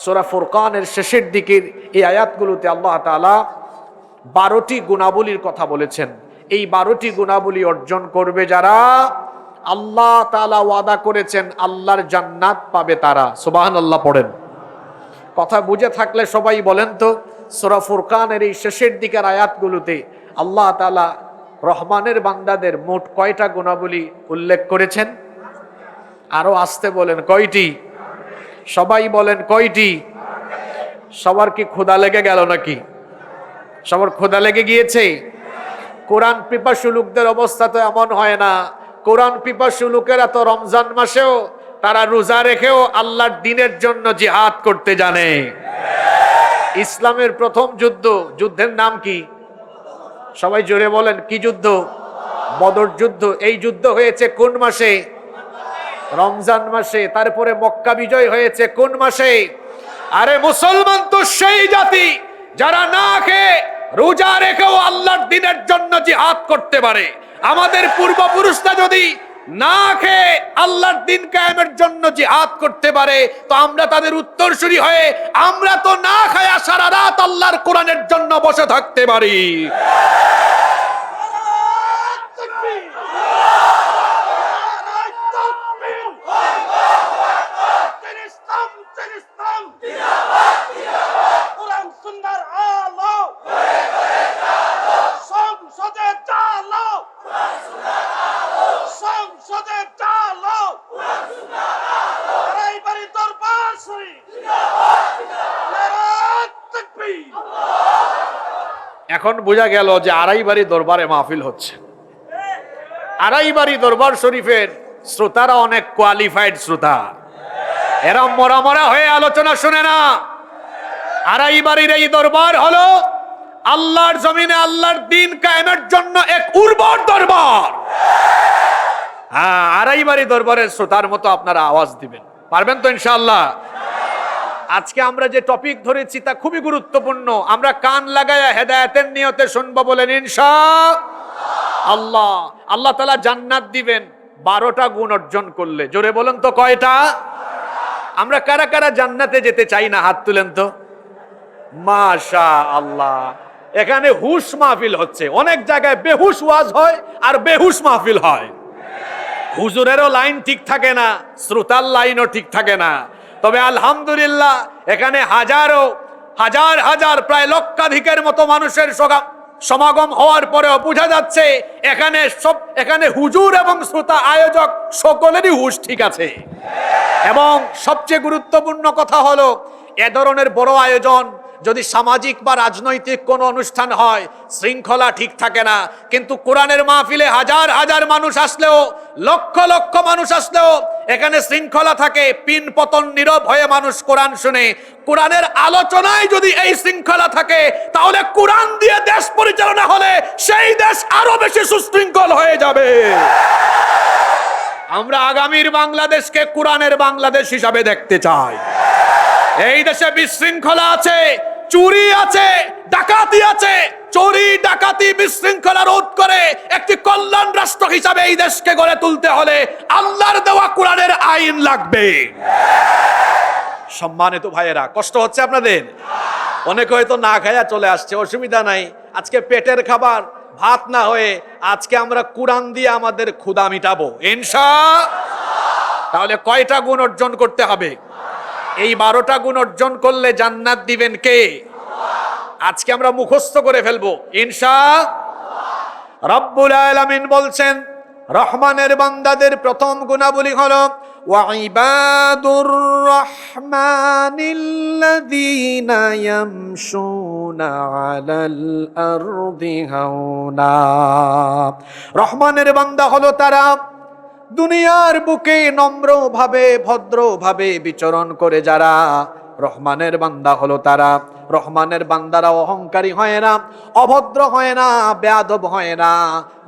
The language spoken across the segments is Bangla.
সূরা ফুরকানের শেষের দিকের এই আয়াতগুলোতে আল্লাহ তাআলা 12টি গুণাবলীর কথা বলেছেন। এই 12টি গুণাবলী অর্জন করবে যারা, আল্লাহ তাআলা ওয়াদা করেছেন আল্লাহর জান্নাত পাবে তারা। সুবহানাল্লাহ পড়েন। কথা বুঝে থাকলে সবাই বলেন তো, সূরা ফুরকানের এই শেষের দিকের আয়াতগুলোতে আল্লাহ তাআলা রহমানের বান্দাদের মোট কয়টা গুণাবলী উল্লেখ করেছেন? আরো আসতে বলেন, কয়টি? সবাই বলেন কয়টি? সবার কি ক্ষুধা লেগে গেল নাকি? সবার ক্ষুধা লেগে গিয়েছে? কোরআন পিপাসু লোকদের অবস্থা তো এমন হয় না। কোরআন পিপাসু লোকেরা তো রমজান মাসেও তারা রোজা রেখেও আল্লাহর দ্বীনের জন্য জিহাদ করতে জানে। ইসলামের প্রথম যুদ্ধের নাম কি? সবাই জোরে বলেন, কি যুদ্ধ? বদর যুদ্ধ। এই যুদ্ধ হয়েছে কোন মাসে? রমজান মাসে। তারপরে মক্কা বিজয় হয়েছে কোন মাসে? আরে মুসলমান তো সেই জাতি যারা না খেয়ে রোজা রেখেও আল্লাহর দ্বীনের জন্য জিহাদ করতে পারে। আমাদের পূর্বপুরুষরা যদি না খেয়ে আল্লাহর দ্বীন কায়েমের জন্য জিহাদ করতে পারে, তো আমরা তাদের উত্তরসূরি হয়ে আমরা তো না খায়া সারা রাত আল্লাহর কোরআনের জন্য বসে থাকতে পারি। এখন বোঝা গেল যে আড়াইবাড়ি দরবারে মাহফিল হচ্ছে। আড়াইবাড়ি দরবার শরীফের শ্রোতারা অনেক কোয়ালিফাইড শ্রোতা। এরা মরা মরা হয়ে আলোচনা শুনে না। আড়াইবাড়ির এই দরবার হলো আল্লাহর জমিনে আল্লাহর দ্বীন কায়েমের জন্য এক উর্বর দরবার। হ্যাঁ, আড়াইবাড়ি দরবারের শ্রোতার মতো আপনারা আওয়াজ দিবেন, পারবেন তো ইনশাআল্লাহ? আজকে আমরা যে টপিক ধরেছি তা খুবই গুরুত্বপূর্ণ। আমরা কান লাগায়া হেদায়েতের নিয়তে শুনবো, বলেন ইনশাআল্লাহ। আল্লাহ তাআলা জান্নাত দিবেন 12টা গুণ অর্জন করলে। জোরে বলেন তো কয়টা? আমরা কারা কারা জান্নাতে যেতে চাই না? হাত তুলেন তো। মাশাআল্লাহ। এখানে হুশ মাহফিল হচ্ছে। অনেক জায়গায় বেহুশ ওয়াজ হয় আর বেহুশ মাহফিল হয়। হুজুরেরও লাইন ঠিক থাকে না, শ্রোতার লাইনও ঠিক থাকে না। তবে আলহামদুলিল্লাহ এখানে হাজার প্রায় লক্ষাধিকের মতো মানুষের সমাগম হওয়ার পরেও বোঝা যাচ্ছে এখানে হুজুর এবং শ্রোতা আয়োজক সকলেরই হুশ ঠিক আছে। এবং সবচেয়ে গুরুত্বপূর্ণ কথা হলো, এ ধরনের বড় আয়োজন যদি সামাজিক বা রাজনৈতিক কোনো অনুষ্ঠান হয়, শৃঙ্খলা ঠিক থাকে না। কিন্তু কোরআনের মাহফিলে হাজার মানুষ আসলেও, লক্ষ লক্ষ মানুষ আসলেও এখানে শৃঙ্খলা থাকে। পিন পতন নীরব হয়ে মানুষ কোরআন শুনে। কোরআনের আলোচনায় যদি এই শৃঙ্খলা থাকে, তাহলে কোরআন দিয়ে দেশ পরিচালনা হলে সেই দেশ আরো বেশি সুশৃঙ্খল হয়ে যাবে। আমরা আগামীর বাংলাদেশকে কোরআনের বাংলাদেশ হিসাবে দেখতে চাই। এই দেশে বিশৃঙ্খলা আছে, চুরি আছে, ডাকাতি আছে। চুরি ডাকাতি বিশৃঙ্খলা রোধ করে একটি কল্যাণ রাষ্ট্র হিসাবে এই দেশকে গড়ে তুলতে হলে আল্লাহর দেওয়া কোরআনের আইন লাগবে। সম্মানিত ভাইয়েরা, কষ্ট হচ্ছে আপনাদের? অনেকে হয়তো না খায়া চলে আসছে, অসুবিধা নাই। আজকে পেটের খাবার ভাত না হয়ে আজকে আমরা কোরআন দিয়ে আমাদের ক্ষুধা মিটাবো ইনশাআল্লাহ। তাহলে কয়টা গুণ অর্জন করতে হবে? এই 12টা গুণ অর্জন করলে জান্নাত দিবেন কে? আজকে আমরা মুখস্থ করে ফেলবো ইনশাআল্লাহ। রব্বুল আলামিন বলছেন, রহমানের বান্দাদের প্রথম গুণাবলী হলো ওয়া ইবাদুর রহমানিল্লাযীনা ইয়ামশুনা আলাল আরদি হাওনা। রহমানের বান্দা হলো তারা দুনিয়ার বুকে নম্রভাবে ভদ্রভাবে বিচরণ করে যারা। রহমানের বান্দা হলো তারা। রহমানের বান্দারা অহংকারী হয় না, অভদ্র হয় না, বেয়াদব হয় না,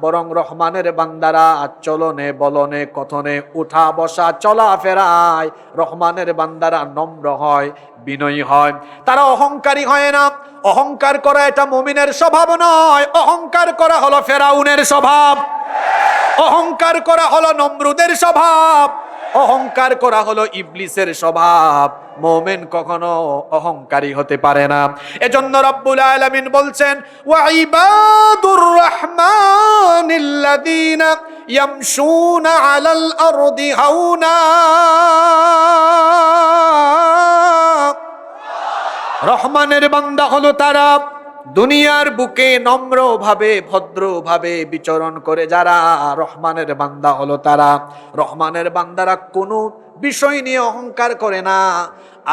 বরং রহমানের বান্দারা চলনে বলনে কথনে উঠা বসা চলাফেরায় রহমানের বান্দারা নম্র হয়, বিনয়ী হয়। তারা অহংকারী হয় না। অহংকার করা এটা মুমিনের স্বভাব নয়। অহংকার করা হলো ফেরাউনের স্বভাব। অহংকার করা হলো নমরুদের স্বভাব। অহংকার করা হলো ইবলিসের স্বভাব। মুমিন কখনো অহংকারী হতে পারে না। এজন্য রব্বুল আলামিন বলছেন, ওয়া ইবাদুর রাহমানিল্লাযীনা ইয়ামশুনা আলাল আরদি হাওনা। রহমানের বান্দা হলো তারা দুনিয়ার বুকে নম্রভাবে ভদ্রভাবে বিচরণ করে যারা রহমানের বান্দা হলো তারা। রহমানের বান্দারা কোনো বিষয় নিয়ে অহংকার করে না।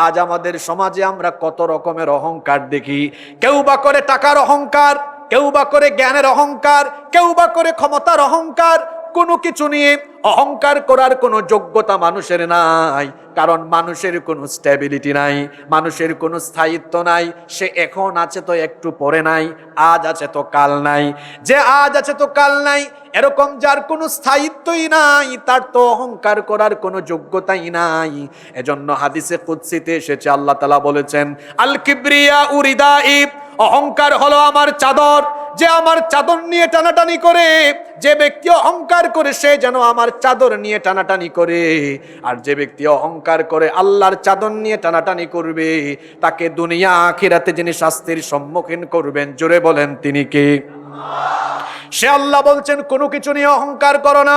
আজ আমাদের সমাজে আমরা কত রকমের অহংকার দেখি। কেউ বা করে টাকার অহংকার, কেউ বা করে জ্ঞানের অহংকার, কেউ বা করে ক্ষমতার অহংকার। কোনো কিছু নিয়ে অহংকার করার কোনো যোগ্যতা মানুষের নাই, কারণ মানুষের কোনো স্টেবিলিটি নাই, মানুষের কোনো স্থায়িত্ব নাই। সে এখন আছে তো একটু পরে নাই, আজ আছে তো কাল নাই। যে আজ আছে তো কাল নাই, এরকম যার কোনো স্থায়িত্বই নাই, তার তো অহংকার করার কোনো যোগ্যতাই নাই। এজন্য হাদিসে কুদসিতে এসেছে, আল্লাহ তাআলা বলেছেন, আল কিবরিয়া উরিদাই, অহংকার হলো আমার চাদর। যে আমার চাদর নিয়ে টানাটানি করে, যে ব্যক্তি অহংকার করে সে যেন আমার চাদর নিয়ে টানাটানি করে। আর যে ব্যক্তি অহংকার করে আল্লাহর চাদর নিয়ে টানাটানি করবে, তাকে দুনিয়া আখিরাতে যিনি শাস্তির সম্মুখীন করবেন, জোরে বলেন তিনি কে? সে আল্লাহ বলছেন, কোনো কিছু নিয়ে অহংকার করো না,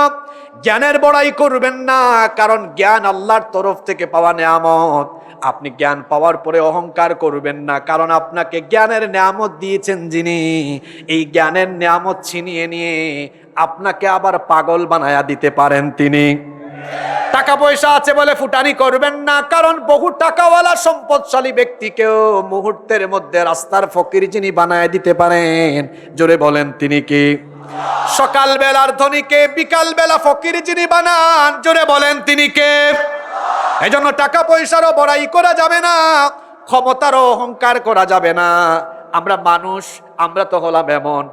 জ্ঞানের বড়াই করবেন না, কারণ জ্ঞান আল্লাহর তরফ থেকে পাওয়া নেয়ামত। আপনি জ্ঞান পাওয়ার পরে অহংকার করবেন না, কারণ আপনাকে জ্ঞানের নেয়ামত দিয়েছেন যিনি, এই জ্ঞানের নেয়ামত ছিনিয়ে নিয়ে আপনাকে আবার পাগল বানায়া দিতে পারেন তিনি। টাকা পয়সা আছে বলে ফুটানি করবেন না, কারণ বহু টাকাওয়ালা সম্পদশালী ব্যক্তিকেও মুহূর্তের মধ্যে রাস্তার ফকির যিনি বানায় দিতে পারেন, জোরে বলেন তিনি কি? সকাল বেলার ধনীকে বিকাল বেলা ফকির যিনি বানান, জোরে বলেন তিনি কে? এজন্য টাকা পয়সারও বড়াই করা যাবে না, ক্ষমতারও অহংকার করা যাবে না। আমরা মানুষ, আমরা তো হলাম এমন,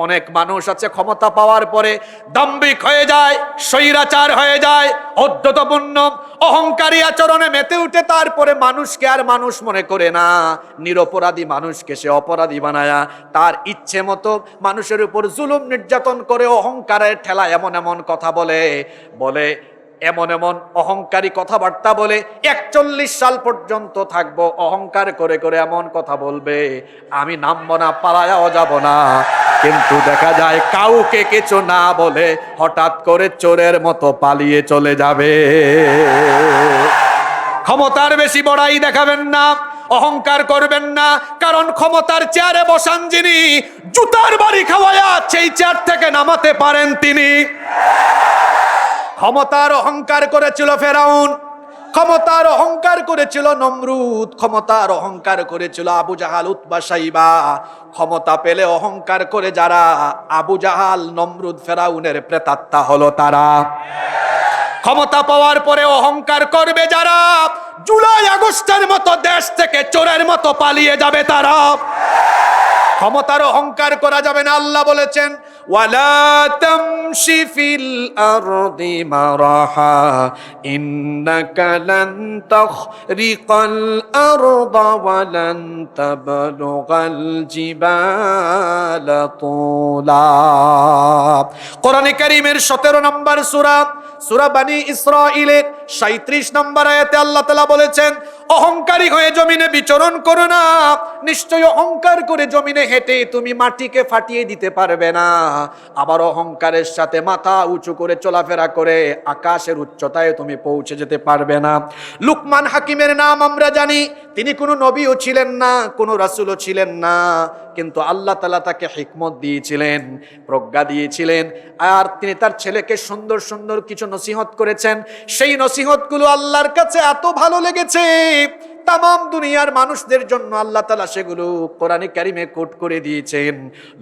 অনেক মানুষ আছে ক্ষমতা পাওয়ার পরে দাম্ভিক হয়ে যায়, স্বৈরাচার হয়ে যায়, অধ্যতপূর্ণ অহংকারী আচরণে মেতে উঠে, তারপরে মানুষকে আর মানুষ মনে করে না, নিরপরাধী মানুষকে সে অপরাধী বানায়া তার ইচ্ছে মতো মানুষের উপর জুলুম নির্যাতন করে অহংকারের ঠেলা এমন এমন কথা বলে এমন এমন অহংকারী কথাবার্তা বলে 41 সাল পর্যন্ত থাকবো অহংকার করে করে এমন কথা বলবে, আমি নামবো না, পালায়াও যাব না। কিন্তু দেখা যায় কাউকে কিছু না বলে হঠাৎ করে চোরের মতো পালিয়ে চলে যাবে। ক্ষমতার বেশি বড়াই দেখাবেন না, অহংকার করবেন না, কারণ ক্ষমতার চেয়ারে বসান যিনি, জুতার বাড়ি খাওয়ায়া সেই চেয়ার থেকে নামাতে পারেন তিনি। ক্ষমতার অহংকার করেছিল ফেরাউন, ক্ষমতার অহংকার করেছিল নমরুদ, ক্ষমতার অহংকার করেছিল আবু জাহাল, উতবা, সাইবা। ক্ষমতা পেলে অহংকার করে যারা, আবু জাহাল, নমরুদ, ফেরাউনের প্রেতাত্মা হলো তারা। ক্ষমতা পাওয়ার পরে অহংকার করবে যারা, জুলাই আগস্টের মতো দেশ থেকে চোরের মতো পালিয়ে যাবে তারা। ক্ষমতার অহংকার করা যাবে না। আল্লাহ বলেছেন, ওয়ালা তামশি ফিল আরদি মারাহা ইন্নাকা লান তাখরিকাল আরদা ওয়া লান তাবলুগাল জিবালা তুলা। কোরআনে কারীমের 17 নম্বর সূরা, সূরা বনী ইসরাঈলের 37 নম্বর আয়াতে আল্লাহ তাআলা বলেছেন, অহংকারী হয়ে জমিনে বিচরণ করো না, নিশ্চয় অহংকার করে জমিনে হেঁটে তুমি মাটিকে ফাটিয়ে দিতে পারবে না। আবার অহংকারের সাথে মাথা উঁচু করে চলাফেরা করে আকাশের উচ্চতায় তুমি পৌঁছে যেতে পারবে না। লুকমান হাকিমের নাম আমরা জানি, তিনি কোনো নবীও ছিলেন না, কোনো রাসূলও ছিলেন না, কিন্তু আল্লাহ তাআলা তাকে হিকমত দিয়েছিলেন, প্রজ্ঞা দিয়েছিলেন, আর তিনি তার ছেলেকে সুন্দর সুন্দর কিছু নসিহত করেছেন। সেই নসিহতগুলো আল্লাহর কাছে এত ভালো লেগেছে, তামাম দুনিয়ার মানুষদের জন্য আল্লাহ তাআলা সেগুলো কোরআনে কারিমে কোট করে দিয়েছেন।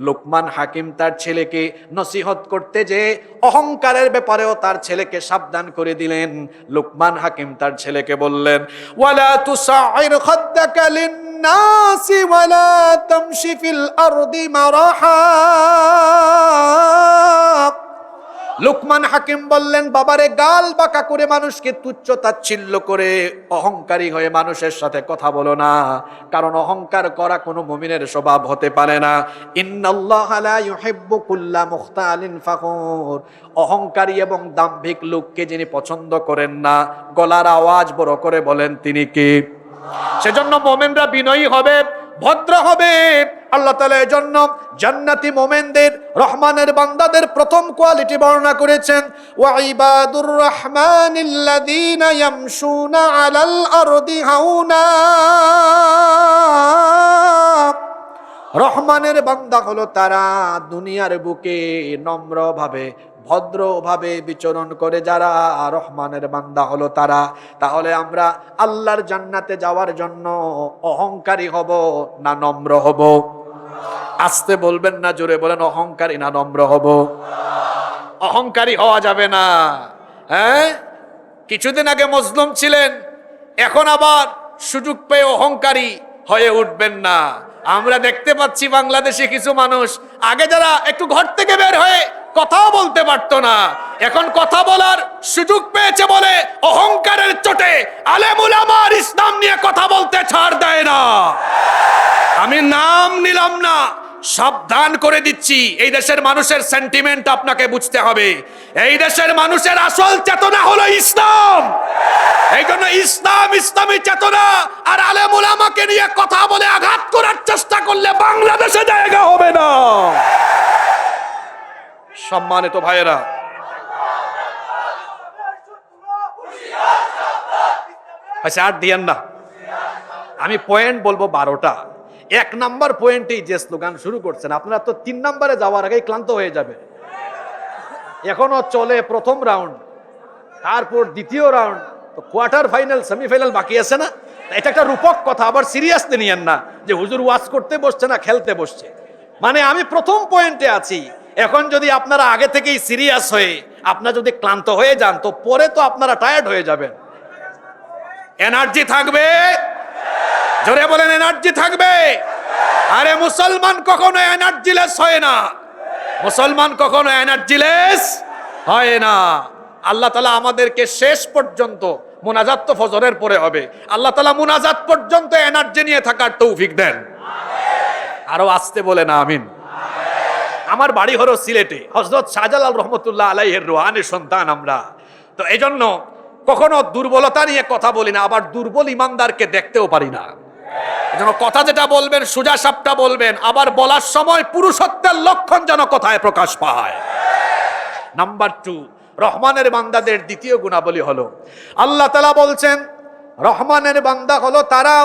লুকমান হাকিম তার ছেলেকে নসিহত করতে যে অহংকারের ব্যাপারেও তার ছেলেকে সাবধান করে দিলেন। লুকমান হাকিম তার ছেলেকে বললেন, ওয়ালা তুসাইর খাদ্দাকা লিন-নাসি ওয়ালা তামশি ফিল আরদি মারাহা। লুকমান হাকিম বললেন, বাবারে, গাল বাঁকা করে মানুষকে তুচ্ছ তাচ্ছিল্য করে অহংকারী হয়ে মানুষের সাথে কথা বলো না, কারণ অহংকার করা কোনো মুমিনের স্বভাব হতে পারে না। ইন্নাল্লাহা লা ইউহিব্বু কুল্লা মুখতালিন ফাখুর, অহংকারী এবং দাম্ভিক লোককে যিনি পছন্দ করেন না, গলার আওয়াজ বড় করে বলেন তিনি কে? সেজন্য মুমিনরা বিনয়ী হবে, ভদ্র হবে। আল্লাহ তাআলা এজন্য জান্নাতি মুমিনদের, রহমানের বান্দাদের প্রথম কোয়ালিটি বর্ণনা করেছেন, ওয়া ইবাদুর রহমানিল্লাযীনা ইয়ামশুনা আলাল আরদি হাওনা। রহমানের বান্দা হলো তারা দুনিয়ার বুকে নম্রভাবে, ভদ্রভাবে বিচরণ করে যারা, রহমানের বান্দা হলো তারা। তাহলে আমরা আল্লাহর জান্নাতে যাওয়ার জন্য অহংকারী হব না নম্র হব? আস্তে বলবেন না, জোরে বলেন, অহংকারী না নম্র হব? অহংকারী হওয়া যাবে না। হ্যাঁ, কিছুদিন আগে মজলুম ছিলেন, এখন আবার সুযোগ পেয়ে অহংকারী হয়ে উঠবেন না। আমরা দেখতে পাচ্ছি বাংলাদেশে কিছু মানুষ, আগে যারা একটু ঘর থেকে বের হয়ে কথাও বলতে পারতো না, এখন কথা বলার সুযোগ পেয়েছে বলে অহংকারের চোটে আলেম উলামার ইসলাম নিয়ে কথা বলতে ছাড় দেয় না। আমি নাম নিলাম না, সাবধান করে দিচ্ছি, এই দেশের মানুষের সেন্টিমেন্ট আপনাকে বুঝতে হবে। এই দেশের মানুষের আসল চেতনা হলো ইসলাম। এই জন্য ইসলাম, ইসলামী চেতনা আর আলেম উলামাকে নিয়ে কথা বলে আঘাত করার চেষ্টা করলে বাংলাদেশে জায়গা হবে না। সম্মানিত ভাইয়েরা, আচ্ছা আর দিয়েন না, আমি পয়েন্ট বলবো 12টা। 1 নাম্বার পয়েন্টেই যে স্লোগান শুরু করছেন, আপনারা তো 3 নাম্বারে যাওয়ার আগেই ক্লান্ত হয়ে যাবে। এখনো চলে প্রথম রাউন্ড, তারপর দ্বিতীয় রাউন্ড, তো কোয়ার্টার ফাইনাল, সেমিফাইনাল বাকি আছে না? এটা একটা রূপক কথা, আবার সিরিয়াসলি নিয়েন না যে হুজুর ওয়াজ করতে বসছে না খেলতে বসছে। মানে আমি প্রথম পয়েন্টে আছি, এখন যদি আপনারা আগে থেকেই সিরিয়াস হয়ে আপনারা যদি ক্লান্ত হয়ে যান, তো পরে তো আপনারা টায়ার্ড হয়ে যাবেন। এনার্জি থাকবে, জোরে বলেন, এনার্জি থাকবে। আরে মুসলমান কখনো এনার্জিলেস হয় না, মুসলমান কখনো এনার্জিলেস হয় না। আল্লাহ তাআলা আমাদেরকে শেষ পর্যন্ত, মুনাজাত তো ফজরের পরে হবে, আল্লাহ তাআলা মুনাজাত পর্যন্ত এনার্জি নিয়ে থাকার তৌফিক দেন। আরো আসতে বলেন আমিন। আমার বাড়ি হলো সিলেটে, হযরত শাহজালাল রহমতুল্লাহ আলাইহির রুহানি সন্তান আমরা। তো এই জন্য কখনো দুর্বলতা নিয়ে কথা বলি না, আবার দুর্বল ইমানদারকে দেখতেও পারি না। যেন কথা যেটা বলবেন সোজা সাপটা বলবেন, আবার বলার সময় পুরুষত্বের লক্ষণ যেন কথায় প্রকাশ পায়। নাম্বার 2, রহমানের বান্দাদের দ্বিতীয় গুণাবলী হলো, আল্লাহ তাআলা বলছেন রহমানের বান্দা হলো তারা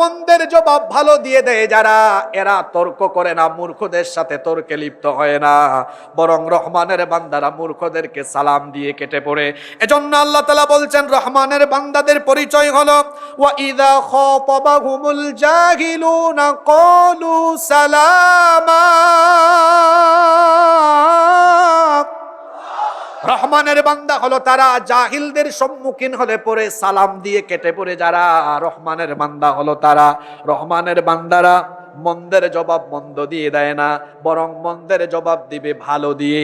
মন্দের জবাব ভালো দিয়ে দেয় যারা, এরা তর্ক করে না, মূর্খদের সাথে তর্কে লিপ্ত হয় না, বরং রহমানের বান্দারা মূর্খদেরকে সালাম দিয়ে কেটে পড়ে। এজন্য আল্লাহ তাআলা বলছেন রহমানের বান্দাদের পরিচয় হলো, ওয়া ইযা খাতাবাহুমুল জাহিলুনা ক্বালু সালামা। রহমানের বান্দা হলো তারা জাহিলদের সম্মুখীন হলে পরে সালাম দিয়ে কেটে পড়ে যারা, রহমানের বান্দা হলো তারা। রহমানের বান্দারা মন্দের জবাব মন্দ দিয়ে দেয় না, বরং মন্দের জবাব দিবে ভালো দিয়ে।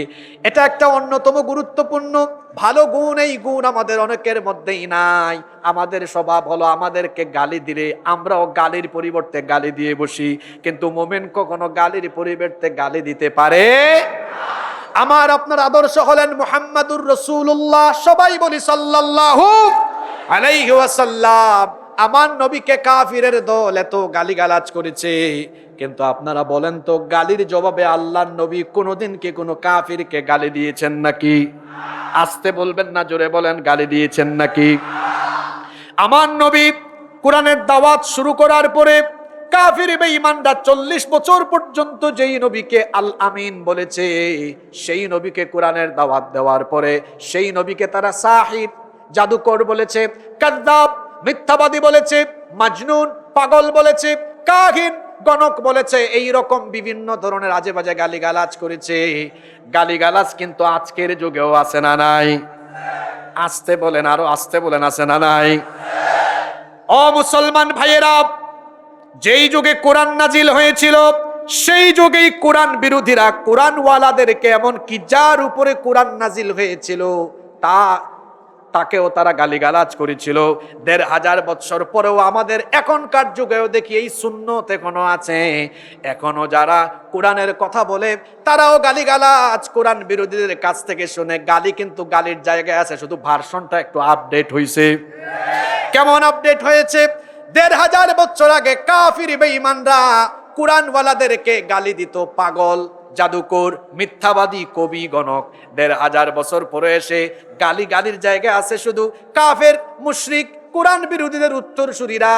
এটা একটা অন্যতম গুরুত্বপূর্ণ ভালো গুণ। এই গুণ আমাদের অনেকের মধ্যেই নাই। আমাদের স্বভাব হলো আমাদেরকে গালি দিলে আমরাও গালির পরিবর্তে গালি দিয়ে বসি, কিন্তু মুমিন কখনো গালির পরিবর্তে গালি দিতে পারে। আমার আপনার আদর্শ হলেন মুহাম্মাদুর রাসূলুল্লাহ। সবাই বলি সাল্লাল্লাহু আলাইহি ওয়াসাল্লাম। আমার নবীকে কাফিরের দল এত গালিগালাজ করেছে, কিন্তু আপনারা বলেন তো, গালির জবাবে আল্লাহর নবী কোনোদিন কি কোনো কাফিরকে গালি দিয়েছেন নাকি? আস্তে বলবেন না, জোরে বলেন, গালি দিয়েছেন নাকি? আমার নবী কোরআনের দাওয়াত শুরু করার পরে কাফির বেঈমানরা 40 বছর পর্যন্ত যেই নবীকে আল আমিন বলেছে, সেই নবীকে কোরআনের দাওয়াত দেওয়ার পরে সেই নবীকে তারা সাহির, জাদুকর বলেছে, কাযযাব, মিথ্যাবাদী বলেছে, মাজনুন, পাগল বলেছে, কাহিন, গণক বলেছে, এই রকম বিভিন্ন ধরনের আজে বাজে গালিগালাজ করেছে। গালিগালাজ কিন্তু আজকের যুগেও আছে না নাই? আসতে বলেন, আরো আসতে বলেন, আছে না নাই? ও মুসলমান ভাইয়েরা, যেই যুগে কোরআন নাজিল হয়েছিল সেই যুগেই কোরআন বিরোধীরা কোরআনওয়ালাদেরকে এমন কি যার উপরে কোরআন নাজিল হয়েছিল তাকেও তারা গালিগালাজ করেছিল। ১৫০০ বছর পরেও আমাদের এখনকার যুগেও দেখি এই সুন্নত এখনো আছে। এখনো যারা কোরআনের কথা বলে তারাও গালিগালাজ কোরআন বিরোধীদের কাছ থেকে শুনে। গালি কিন্তু গালির জায়গায় আছে, শুধু ভার্সনটা একটু আপডেট হয়েছে। কেমন আপডেট হয়েছে? ১৫০০ বছর আগে কাফির বেঈমানরা কোরআনওয়ালাদেরকে গালি দিত পাগল, জাদুকর, মিথ্যাবাদী, কবি, গণক। ১৫০০ বছর পরে এসে গালির জায়গায় আছে শুধু কাফের, মুশরিক, কোরআন বিরোধীদের উত্তরসূরিরা।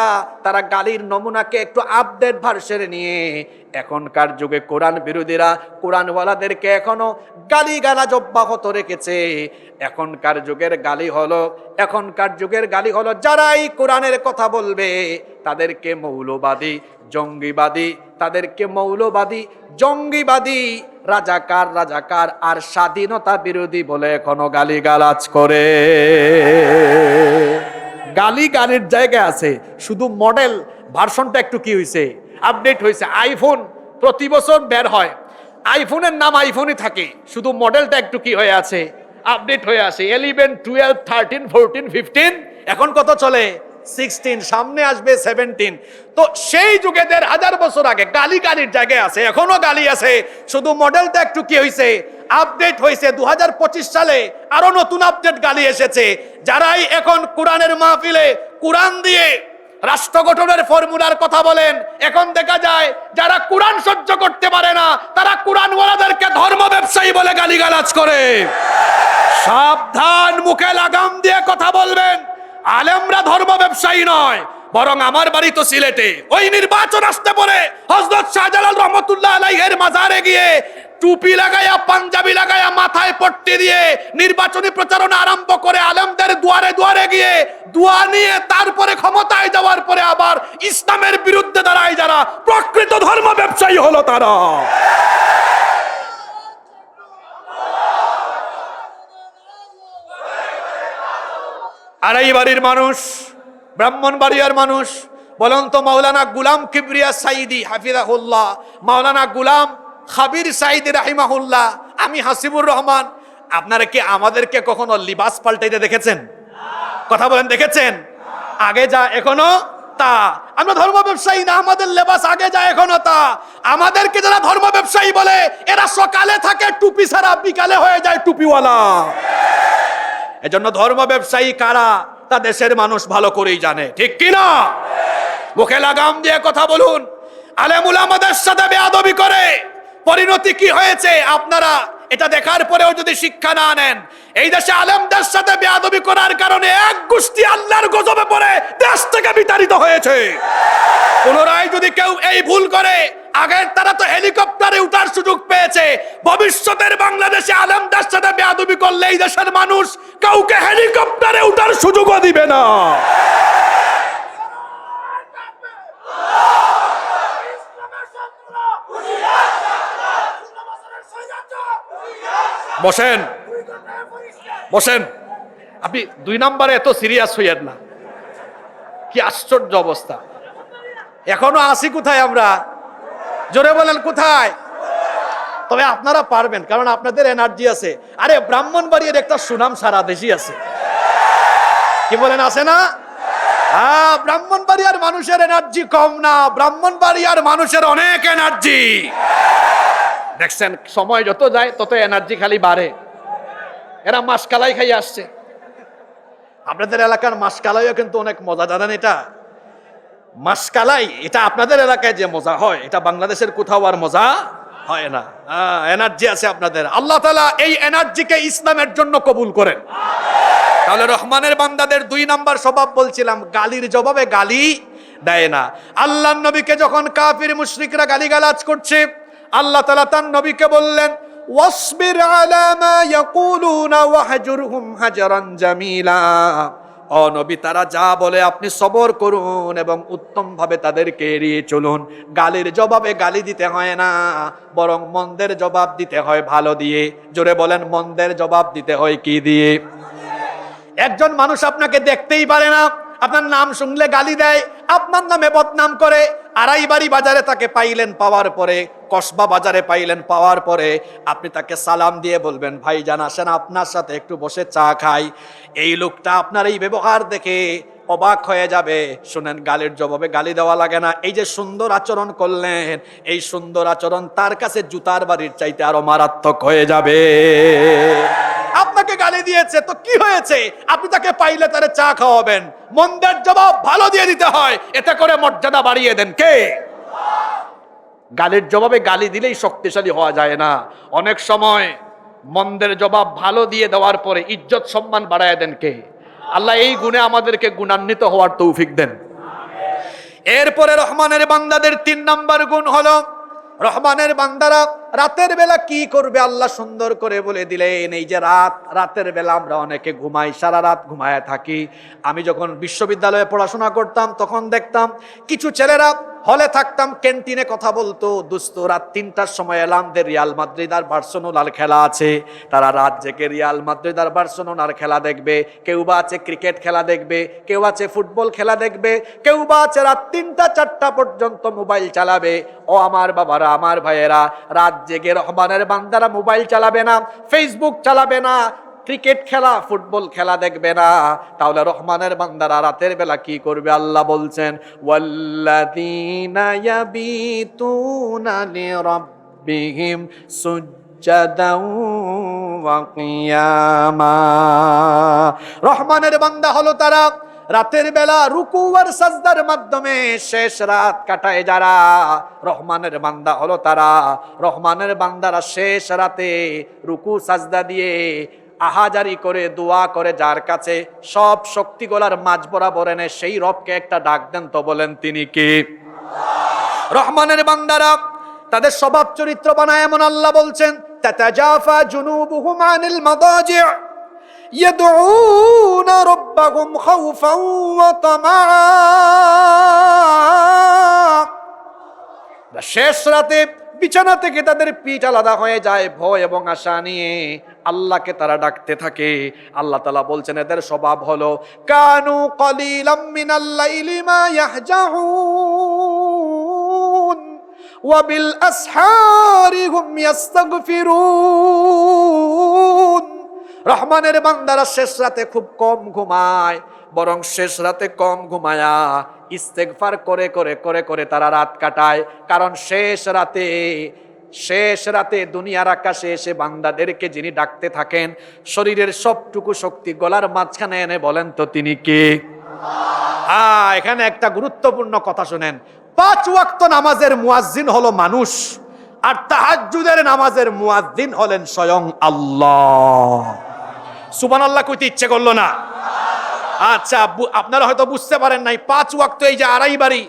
তারা গালির নমুনাকে একটু আপডেট ভার্সনে নিয়ে এখনকার যুগে কোরআন বিরোধীরা কোরআনওয়ালাদেরকে এখনো গালিগালাজ অব্যাহত রেখেছে। এখনকার যুগের গালি হলো যারাই কোরআনের কথা বলবে তাদেরকে মৌলবাদী, জঙ্গিবাদী, রাজাকার আর স্বাধীনতা বিরোধী বলে এখনো গালিগালাজ করে। গালির জায়গায় আছে, শুধু মডেল ভার্সনটা একটু কি হয়েছে, আপডেট হয়েছে। আইফোন প্রতি বছর বের হয়, আইফোনের নাম আইফোনই থাকে, শুধু মডেলটা একটু কি হয়ে আছে, আপডেট হয়ে আসে। 11, 12, 13, 14, 15, এখন কত চলে? 16, সামনে আসবে 17। তো সেই যুগে ১৫০০ বছর আগে গালির জায়গায় আছে, এখনো গালি আছে, শুধু মডেলটা একটু কি হয়েছে, আপডেট হয়েছে। 2025 সালে আরো নতুন আপডেট গালি এসেছে। যারাই এখন কোরআনের মাহফিলে কোরআন দিয়ে রাষ্ট্র গঠনের ফর্মুলার কথা বলেন, এখন দেখা যায় যারা কোরআন সহ্য করতে পারে না তারা কোরআনওয়ালাদেরকে ধর্ম ব্যবসায়ী বলে গালিগালাজ করে। সাবধান, মুখে লাগাম দিয়ে কথা বলবেন। আলেমরা ধর্ম ব্যবসায়ী নয়, বরং আমার বাড়ি তো সিলেটে, ওই নির্বাচন আসতে পরে হযরত শাহজালাল রহমাতুল্লাহ আলাইহির মাজারে গিয়ে টুপি লাগায়া, পাঞ্জাবি লাগায়া, মাথায় পট্টি দিয়ে নির্বাচনী প্রচারণা আরম্ভ করে আলেমদের দুয়ারে গিয়ে দোয়া নিয়ে তারপরে ক্ষমতায় যাওয়ার পরে আবার ইসলামের বিরুদ্ধে দাঁড়ায় যারা প্রকৃত ধর্ম ব্যবসায়ী হলো তারা। আর এই বাড়ির মানুষ, ব্রাহ্মণবাড়িয়ার মানুষ, বলেন তো মাওলানা গুলাম কিবরিয়া সাইদি হাফিজাহুল্লাহ, মাওলানা গুলাম খাবির সাইদি রাহিমাহুল্লাহ, আমি হাসিবুর রহমান, আপনারা কি আমাদেরকে কখনো লিবাস পাল্টাইতে দেখেছেন? কথা বলেন, দেখেছেন? আগে যা এখনো তা। আমরা ধর্ম ব্যবসায়ী না, আমাদের লেবাস আগে যা এখনো তা। আমাদেরকে যারা ধর্ম ব্যবসায়ী বলে এরা সকালে থাকে টুপি ছাড়া, বিকালে হয়ে যায় টুপিওয়ালা। এজন্য ধর্ম ব্যবসায়ী কারা তা দেশের মানুষ ভালো করেই জানে, ঠিক কি না? মুখে লাগাম দিয়ে কথা বলুন। আলেম উলামাদের সাথে বেয়াদবি করে পরিণতি কি হয়েছে আপনারা এটা দেখার পরেও যদি শিক্ষা না নেন, এই দেশে আলেমদের সাথে বেয়াদবি করার কারণে এক গোষ্ঠী আল্লাহর গজবে পড়ে দেশ থেকে বিতাড়িত হয়েছে। পুনরায় যদি কেউ এই ভুল করে, আগের তারা তো হেলিকপ্টারে উঠার সুযোগ পেয়েছে, ভবিষ্যতের বাংলাদেশে আলেমদের সাথে বেয়াদবি করলে এই দেশের মানুষ কাউকে হেলিকপ্টারে উঠার সুযোগও দিবে না। বসেন, আপনি 2 নম্বরে এত সিরিয়াস হইয়েন না, কি আশ্চর্য অবস্থা। এখনো আসি কোথায় আমরা? জোরে বলেন কোথায়? তবে আপনারা পারবেন, কারণ আপনাদের এনার্জি আছে। আরে ব্রাহ্মণবাড়িয়ার একটা সুনাম সারা দেশি আছে, কি বলেন, আছে না? হ্যাঁ, ব্রাহ্মণবাড়িয়ার মানুষের এনার্জি কম না, ব্রাহ্মণবাড়িয়ার মানুষের অনেক এনার্জি। দেখছেন, সময় যত যায় তত এনার্জি খালি বাড়ে। এরা মাসকালাই খাই আসছে। আপনাদের এলাকার মাসকালাইও কিন্তু অনেক মজা, জানেন? এটা মাসকালাই, এটা আপনাদের এলাকায় যে মজা হয় এটা বাংলাদেশের কোথাও আর মজা হয় না। এনার্জি আছে আপনাদের। আল্লাহ তাআলা এই এনার্জিকে ইসলামের জন্য কবুল করেন। তাহলে রহমানের বান্দাদের 2 নাম্বার স্বভাব বলছিলাম, গালির জবাবে গালি দেয় না। আল্লাহর নবীকে যখন কাফির মুশরিকরা গালিগালাজ করছে, আল্লাহ তাআলা তার নবীকে বললেন, ওয়াসবির আলা মা ইয়াকুলুনা ওয়াহজুরহুম হাজরান জামিলা। ও নবী, তারা যা বলে আপনি সবর করুন এবং উত্তম ভাবে তাদেরকে এড়িয়ে চলুন। গালির জবাবে গালি দিতে হয় না, বরং মন্দের জবাব দিতে হয় ভালো দিয়ে। জোরে বলেন, মন্দের জবাব দিতে হয় কি দিয়ে? একজন মানুষ আপনাকে দেখতেই পারে না, আপনার নাম শুনলে গালি দেয়, আপনার নামে বদনাম করে, আড়াইবাড়ি বাজারে তাকে পাইলেন, পাওয়ার পরে কসবা বাজারে পাইলেন, পাওয়ার পরে আপনি তাকে সালাম দিয়ে বলবেন, ভাইজান আসেন আপনার সাথে একটু বসে চা খাই। এই লোকটা আপনার এই ব্যবহার দেখে অবাক হয়ে যাবে। শুনেন, গালির জবাবে গালি দেওয়া লাগে না। এই যে সুন্দর আচরণ করলেন, এই সুন্দর আচরণ তার কাছে জুতার বাড়ির চাইতে আরো মারাত্মক হয়ে যাবে। আপনাকে গালি দিয়েছে তো কি হয়েছে, আপনি তাকে পাইলে তারে চা খাওয়াবেন। মন্দের জবাব ভালো দিয়ে দিতে হয়, এতে করে মর্যাদা বাড়িয়ে দেন কে? গালির জবাবে গালি দিলেই শক্তিশালী হওয়া যায় না। অনেক সময় মন্দের জবাব ভালো দিয়ে দেওয়ার পরে ইজ্জত সম্মান বাড়ায় দেন কে? আল্লাহ এই গুণে আমাদেরকে গুণান্বিত হওয়ার তৌফিক দেন। এরপরে রহমানের বান্দাদের 3 নাম্বার গুণ হলো, রহমানের বান্দারা রাতের বেলা কি করবে আল্লাহ সুন্দর করে বলে দিলেন। এই যে রাতের বেলা আমরা অনেকে ঘুমাই, সারা রাত ঘুমায় থাকি। আমি যখন বিশ্ববিদ্যালয়ে পড়াশোনা করতাম তখন দেখতাম কিছু ছেলেরা হলে থাকতাম, ক্যান্টিনে কথা বলতো, দোস্ত রাত 3টার সময় এলাম যে রিয়াল মাদ্রিদ আর বার্সেলোনার খেলা আছে। তারা রাত জেগে রিয়াল মাদ্রিদ আর বার্সেলোনার খেলা দেখবে। কেউ বা আছে ক্রিকেট খেলা দেখবে, কেউ আছে ফুটবল খেলা দেখবে, কেউ বা আছে রাত 3টা 4টা পর্যন্ত মোবাইল চালাবে। ও আমার বাবারা, আমার ভাইয়েরা, রাত জেগে রহমানের বান্দারা মোবাইল চালাবে না, ফেসবুক চালাবে না, ক্রিকেট খেলা ফুটবল খেলা দেখবে না। তাহলে রহমানের বান্দারা রাতের বেলা কি করবে? আল্লাহ বলছেন, ওয়াল্লাযীনা ইয়াবিতুনা লিরাব্বিহিম সুজদাও ওয়া কিয়ামা। রহমানের বান্দা হলো তারা রাতের বেলা রুকু আর সাজদার মাধ্যমে শেষ রাত কাটায় যারা। রহমানের বান্দা হলো তারা, রহমানের বান্দারা শেষ রাতে রুকু সাজদা দিয়ে আহাজারি করে দোয়া করে, যার কাছে সব শক্তিগুলার মাঝ বরাবর এনে সেই রবকে একটা ডাক দেন তো বলেন তিনি কে? রহমানের বান্দারা তাদের স্বভাব চরিত্র বানায় এমন, আল্লাহ বলছেন, তাতাজাফা জুনুবুহুম আনিল মাদাজি' ইয়াদউনা রাব্বাহুম খাউফাও ওয়া তামআ। শেষ রাতে বিছানা থেকে তাদের পিঠ আলাদা হয়ে যায়, ভয় এবং আশা নিয়ে আল্লাহকে তারা ডাকতে থাকে। আল্লাহ তাআলা বলছেন এদের স্বভাব হলো, কানু কলিলাম মিনাল লাইলি মা ইয়াহজাউন ওয়া বিল আসহারি হুম ইস্তাগফিরুন। রহমানের বান্দারা শেষ রাতে খুব কম ঘুমায়, বরং শেষ রাতে কম ঘুমায়া ইস্তেগফার করে করে করে করে তারা রাত কাটায়। কারণ শেষ রাতে দুনিয়ার আকাশে এসে বান্দাদেরকে যিনি ডাকতে থাকেন, শরীরের সবটুকু শক্তি গলার মাঝখানে এনে বলেন তো তিনি কে? এখানে একটা গুরুত্বপূর্ণ কথা শুনেন। 5 ওয়াক্ত নামাজের মুয়াজ্জিন হলো মানুষ, আর তাহাজ্জুদের নামাজের মুয়াজ্জিন হলেন স্বয়ং আল্লাহ। সুবহানাল্লাহ কইতে ইচ্ছে করলো না? আচ্ছা, আপনারা হয়তো বুঝতে পারেন নাই। 5 ওয়াক্ত এই যে আড়াইবাড়ি,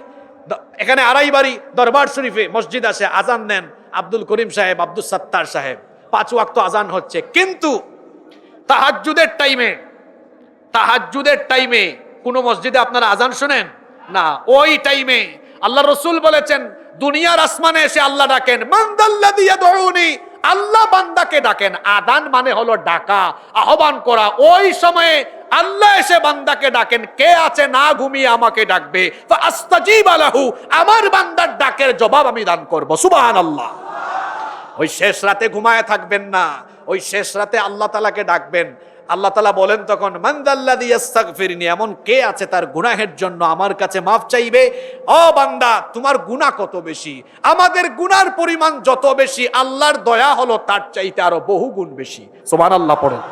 এখানে আড়াইবাড়ি দরবার শরীফে মসজিদ আছে, আজান দেন আব্দুল করিম সাহেব, আব্দুল সাত্তার সাহেব, 5 ওয়াক্ত আজান হচ্ছে। কিন্তু তাহাজ্জুদের টাইমে কোন মসজিদে আপনারা আজান শুনেন না? ওই টাইমে আল্লাহ রসুল বলেছেন, দুনিয়ার আসমানে এসে আল্লাহ ডাকেন, মান যাল্লাযী ইয়াদউনি, আল্লাহ বান্দাকে ডাকেন। আযান মানে হলো ডাকা, আহ্বান করা। ওই সময়ে আল্লাহ এসে বান্দাকে ডাকেন, কে আছে না ঘুমিয়ে আমাকে ডাকবে, ফাআস্তাজিবা লাহু, আমার বান্দার ডাকের জবাব আমি দান করব। সুবহানাল্লাহ। ওই শেষ রাতে ঘুমায় থাকবেন না, ওই শেষ রাতে আল্লাহ তাআলাকে ডাকবেন। আল্লাহ তাআলা বলেন তখন, মান যাল্লাযী ইস্তাগফিরনি, এমন কে আছে তার গুনাহের জন্য আমার কাছে মাফ চাইবে? ও বান্দা, তোমার গুনাহ কত বেশি, আমাদের গুনার পরিমাণ যত বেশি, আল্লাহর দয়া হলো তার চাইতে আরো বহু গুণ বেশি। সুবহানাল্লাহ পড়েন।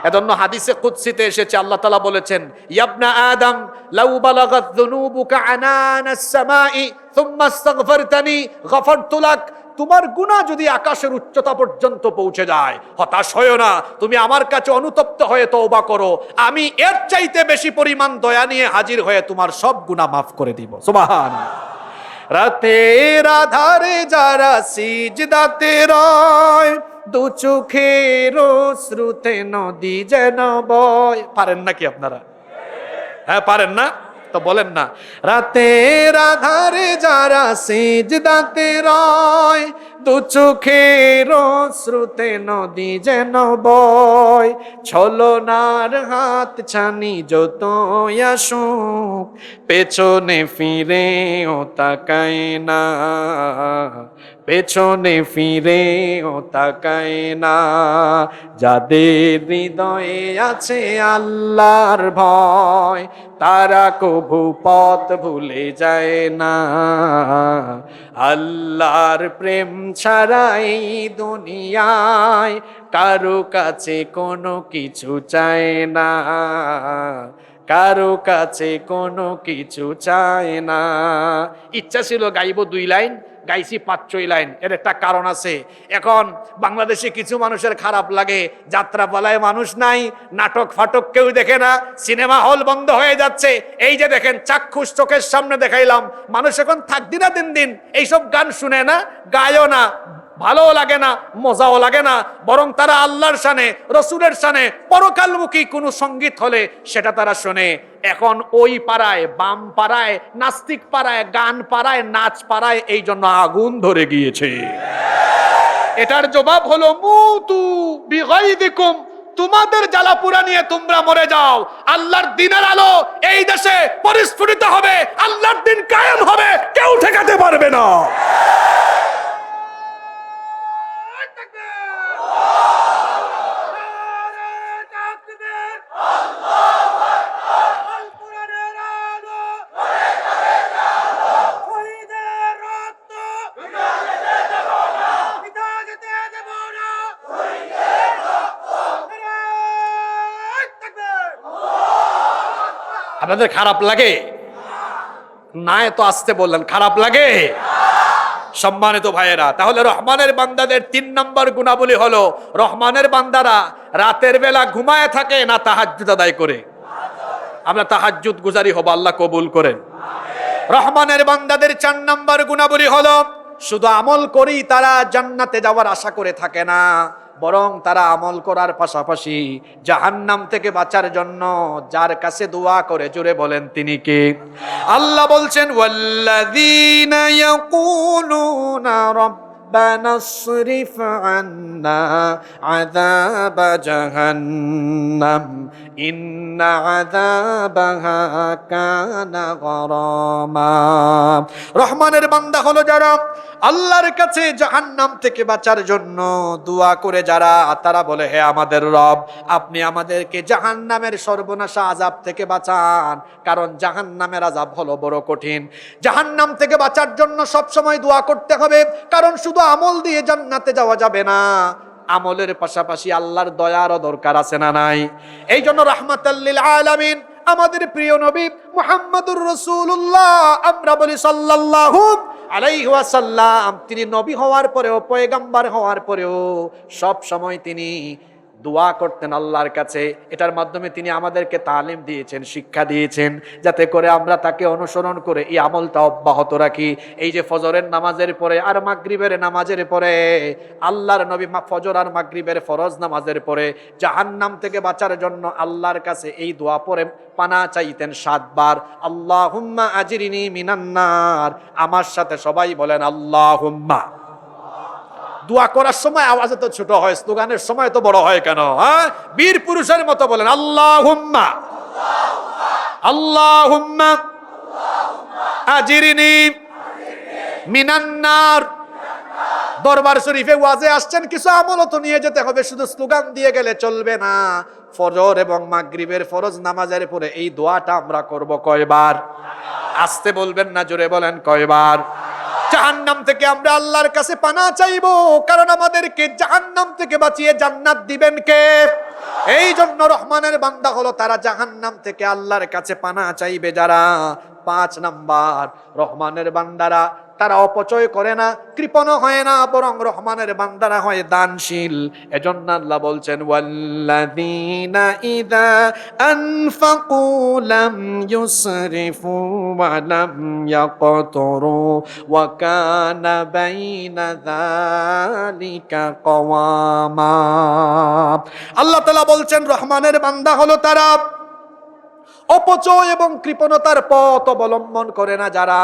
এজন্য হাদিসে কুদসিতে এসেছে, আল্লাহ তাআলা বলেছেন, ইয়া আদম লাউ বালাগাত যুনুবুকা আনানাস সামাই সুম্মা ইস্তাগফারতানি গফারতু লাক। তোমার গুনাহ যদি আকাশের উচ্চতা পর্যন্ত পৌঁছে যায়, হতাশ হয়ো না, তুমি আমার কাছে অনুতপ্ত হয়ে তওবা করো, আমি এর চাইতে বেশি পরিমাণ দয়া নিয়ে হাজির হয়ে তোমার সব গুনাহ মাফ করে দিব। সুবহানাল্লাহ। রাতের আধারে যারা সিজদাতে রয়, দু চোখের অশ্রুতে নদী যেন বয়। পারেন নাকি আপনারা? হ্যাঁ, পারেন না তো বলেন না। রাতের আধারে যারা সিজদাতে রয়, দু চোখের অশ্রুতে নদী যেন বয়। ছলনার হাত ছানি যত আসুক, পেছনে ফিরেও তাকায় না, পেছনে ফিরেও তাকায় না, যাদের হৃদয়ে আছে আল্লাহর ভয়, তারা কভু পথ ভুলে যায় না। আল্লাহর প্রেম ছাড়া এই দুনিয়ায় কারো কাছে কোনো কিছু চায় না, কারো কাছে কোনো কিছু চায় না। ইচ্ছা ছিল গাইব 2 লাইন, গাইছি 5-6 লাইন। এর একটা কারণ আছে। এখন বাংলাদেশে কিছু মানুষের খারাপ লাগে, যাত্রাপালায় মানুষ নাই, নাটক ফাটক কেউ দেখে না, সিনেমা হল বন্ধ হয়ে যাচ্ছে। এই যে দেখেন চাক্ষুষ চোখের সামনে দেখাইলাম, মানুষ এখন থাকদি না দিন দিন, এইসব গান শুনে না, গায়ও না, ভালোও লাগে না, মজাও লাগে না, বরং তারা আল্লাহর শানে, রসুলের শানে, পরকালমুখী কোনো সঙ্গীত হলে সেটা তারা শোনে। এখন ওই পাড়ায়, বাম পাড়ায়, নাস্তিক পাড়ায়, গান পাড়ায়, নাচ পাড়ায় এই জন্য আগুন ধরে গিয়েছে। এটার জবাব হলো মুতু বিগাইদিকুম, তোমাদের জ্বালাপুরা নিয়ে তোমরা মরে যাও। আল্লাহর দিনের আলো এই দেশে পরিস্ফুটিত হবে, আল্লাহর দিন কায়েম হবে, কেউ ঠেকাতে পারবে না। আপনাদের খারাপ লাগে না? এত আসতে বললেন, খারাপ লাগে? সম্মানিত ভাইয়েরা, তাহলে রহমানের বান্দাদের 3 নম্বর গুণাবলী হলো, রহমানের বান্দারা রাতের বেলা ঘুমায় থাকে না তাহাজ্জুদ আদায় করে? আমরা তাহাজ্জুদ গুজারি হব, আল্লাহ কবুল করেন। রহমানের বান্দাদের 4 নম্বর গুণাবলী হলো, শুধু আমল করি তারা জান্নাতে যাওয়ার আশা করে থাকে না, বরং তারা আমল করার পাশাপাশি জাহান্নাম থেকে বাঁচার জন্য যার কাছে দোয়া করে, জোরে বলেন তিনি কে? আল্লাহ বলছেন, ওয়াল্লাযীনা ইয়াকুলুনা রাব্বানা ইসরিফ আন্না আযাবা জাহান্নাম ইন্না আযাবাহা কানা গরামা। রহমানের বান্দা হলো যারা আল্লাহর কাছে জাহান্নাম থেকে বাঁচার জন্য দোয়া করে, যারা তারা বলে, হে আমাদের রব, আপনি আমাদেরকে জাহান্নামের সর্বনাশা আযাব থেকে বাঁচান, কারণ জাহান্নামের আযাব হলো বড় কঠিন। জাহান্নাম থেকে বাঁচার জন্য সব সময় দোয়া করতে হবে, কারণ শুধু আমল দিয়ে জান্নাতে যাওয়া যাবে না, আমলের পাশাপাশি আল্লাহর দয়ারও দরকার আছে না নাই? এই জন্য রাহমাতাল লিল আলামিন আমাদের প্রিয় নবী মুহাম্মদুর রাসূলুল্লাহ, আমরা বলি সাল্লাল্লাহু আলাইহি ওয়াসাল্লাম, তিনি নবী হওয়ার পরেও, পয়গম্বর হওয়ার পরেও সব সময় তিনি দোয়া করতেন আল্লাহর কাছে। এটার মাধ্যমে তিনি আমাদেরকে তালিম দিয়েছেন, শিক্ষা দিয়েছেন, যাতে করে আমরা তাকে অনুসরণ করে এই আমলটা অব্যাহত রাখি। এই যে ফজরের নামাজের পরে আর মাগরিবের নামাজের পরে, আল্লাহর নবী ফজর আর মাগরিবের ফরজ নামাজের পরে জাহান্নাম থেকে বাঁচার জন্য আল্লাহর কাছে এই দোয়া পড়ে পানা চাইতেন 7 বার, আল্লাহুম্মা আজিরিনি মিনান নার। আমার সাথে সবাই বলেন আল্লাহুম্মা। দোয়া করার সময় আওয়াজ তো ছোট হয়, স্লোগানের সময় তো বড় হয় কেন? হ্যাঁ, বীর পুরুষের মতো বলেন আল্লাহুম্মা আল্লাহুম্মা আজিরিনি মিনান নার। দরবার শরীফে ওয়াজে আসছেন, কিছু আমল তো নিয়ে যেতে হবে, শুধু স্লোগান দিয়ে গেলে চলবে না। ফজর এবং মাগরিবের ফরজ নামাজের পরে এই দোয়াটা আমরা করব কয়বার? আসতে বলবেন না, জোরে বলেন কয়বার? জাহান্নাম থেকে আমরা আল্লাহর কাছে পানা চাইবো, কারণ আমাদেরকে জাহান্নাম থেকে বাঁচিয়ে জান্নাত দিবেন কে? এই জন্য রহমানের বান্দা হলো তারা জাহান্নাম থেকে আল্লাহর কাছে পানা চাইবে যারা। 5 নাম্বার, রহমানের বান্দারা তারা অপচয় করে না, কৃপণ হয় না, বরং রহমানের বান্দারা হয় দানশীল। এজন্য আল্লাহ বলছেন, ওয়াল্লাযীনা ইযা আনফাকু লাম ইউসরিফু ওয়া লাম ইয়াকতুরু ওয়া কানা বাইনা যালিকা কওয়ামা। আল্লাহ তাআলা বলছেন, রহমানের বান্দা হলো তারা অপচয় এবং কৃপণতার পথ অবলম্বন করে না যারা।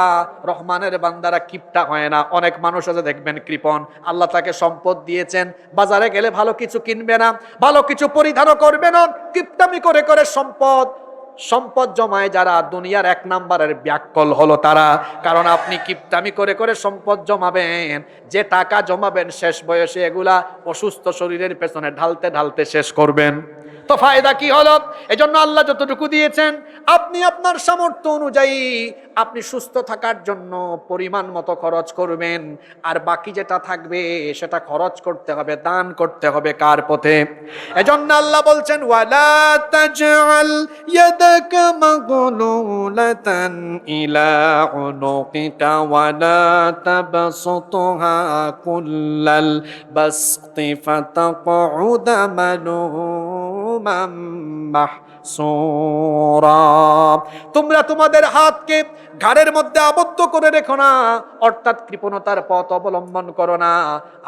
রহমানের বান্দারা কিপটা হয় না। অনেক মানুষ আছে দেখবেন কৃপণ, আল্লাহ তাকে সম্পদ দিয়েছেন, বাজারে গেলে ভালো কিছু কিনবে না, ভালো কিছু পরিধানও করবে না, কিপটামি করে করে সম্পদ সম্পদ জমায় যারা, দুনিয়ার 1 নাম্বারের ব্যাককল হলো তারা। কারণ আপনি কিপটামি করে করে সম্পদ জমাবেন, যে টাকা জমাবেন শেষ বয়সে এগুলা অসুস্থ শরীরের পেছনে ঢালতে ঢালতে শেষ করবেন। তো ফায়দা কি হলো? এজন্য আল্লাহ যতটুকু দিয়েছেন আপনি আপনার সামর্থ্য অনুযায়ী আপনি সুস্থ থাকার জন্য পরিমাণ মতো খরচ করবেন, আর বাকি যেটা থাকবে সেটা খরচ করতে হবে, দান করতে হবে কার পথে? এজন্য আল্লাহ বলছেন ওয়ালা তাজআল ইয়াদাকা মাগলুলাতান ইলা উনুকিকা ওয়ালা তাবসুতহা কুল্লাল বাসতি ফাতাকউদা মালুমান মাহসুরা। তোমরা তোমাদের হাতকে ঘাড়ের মধ্যে আবদ্ধ করে রেখো না, অর্থাৎ কৃপণতার পথ অবলম্বন করো না।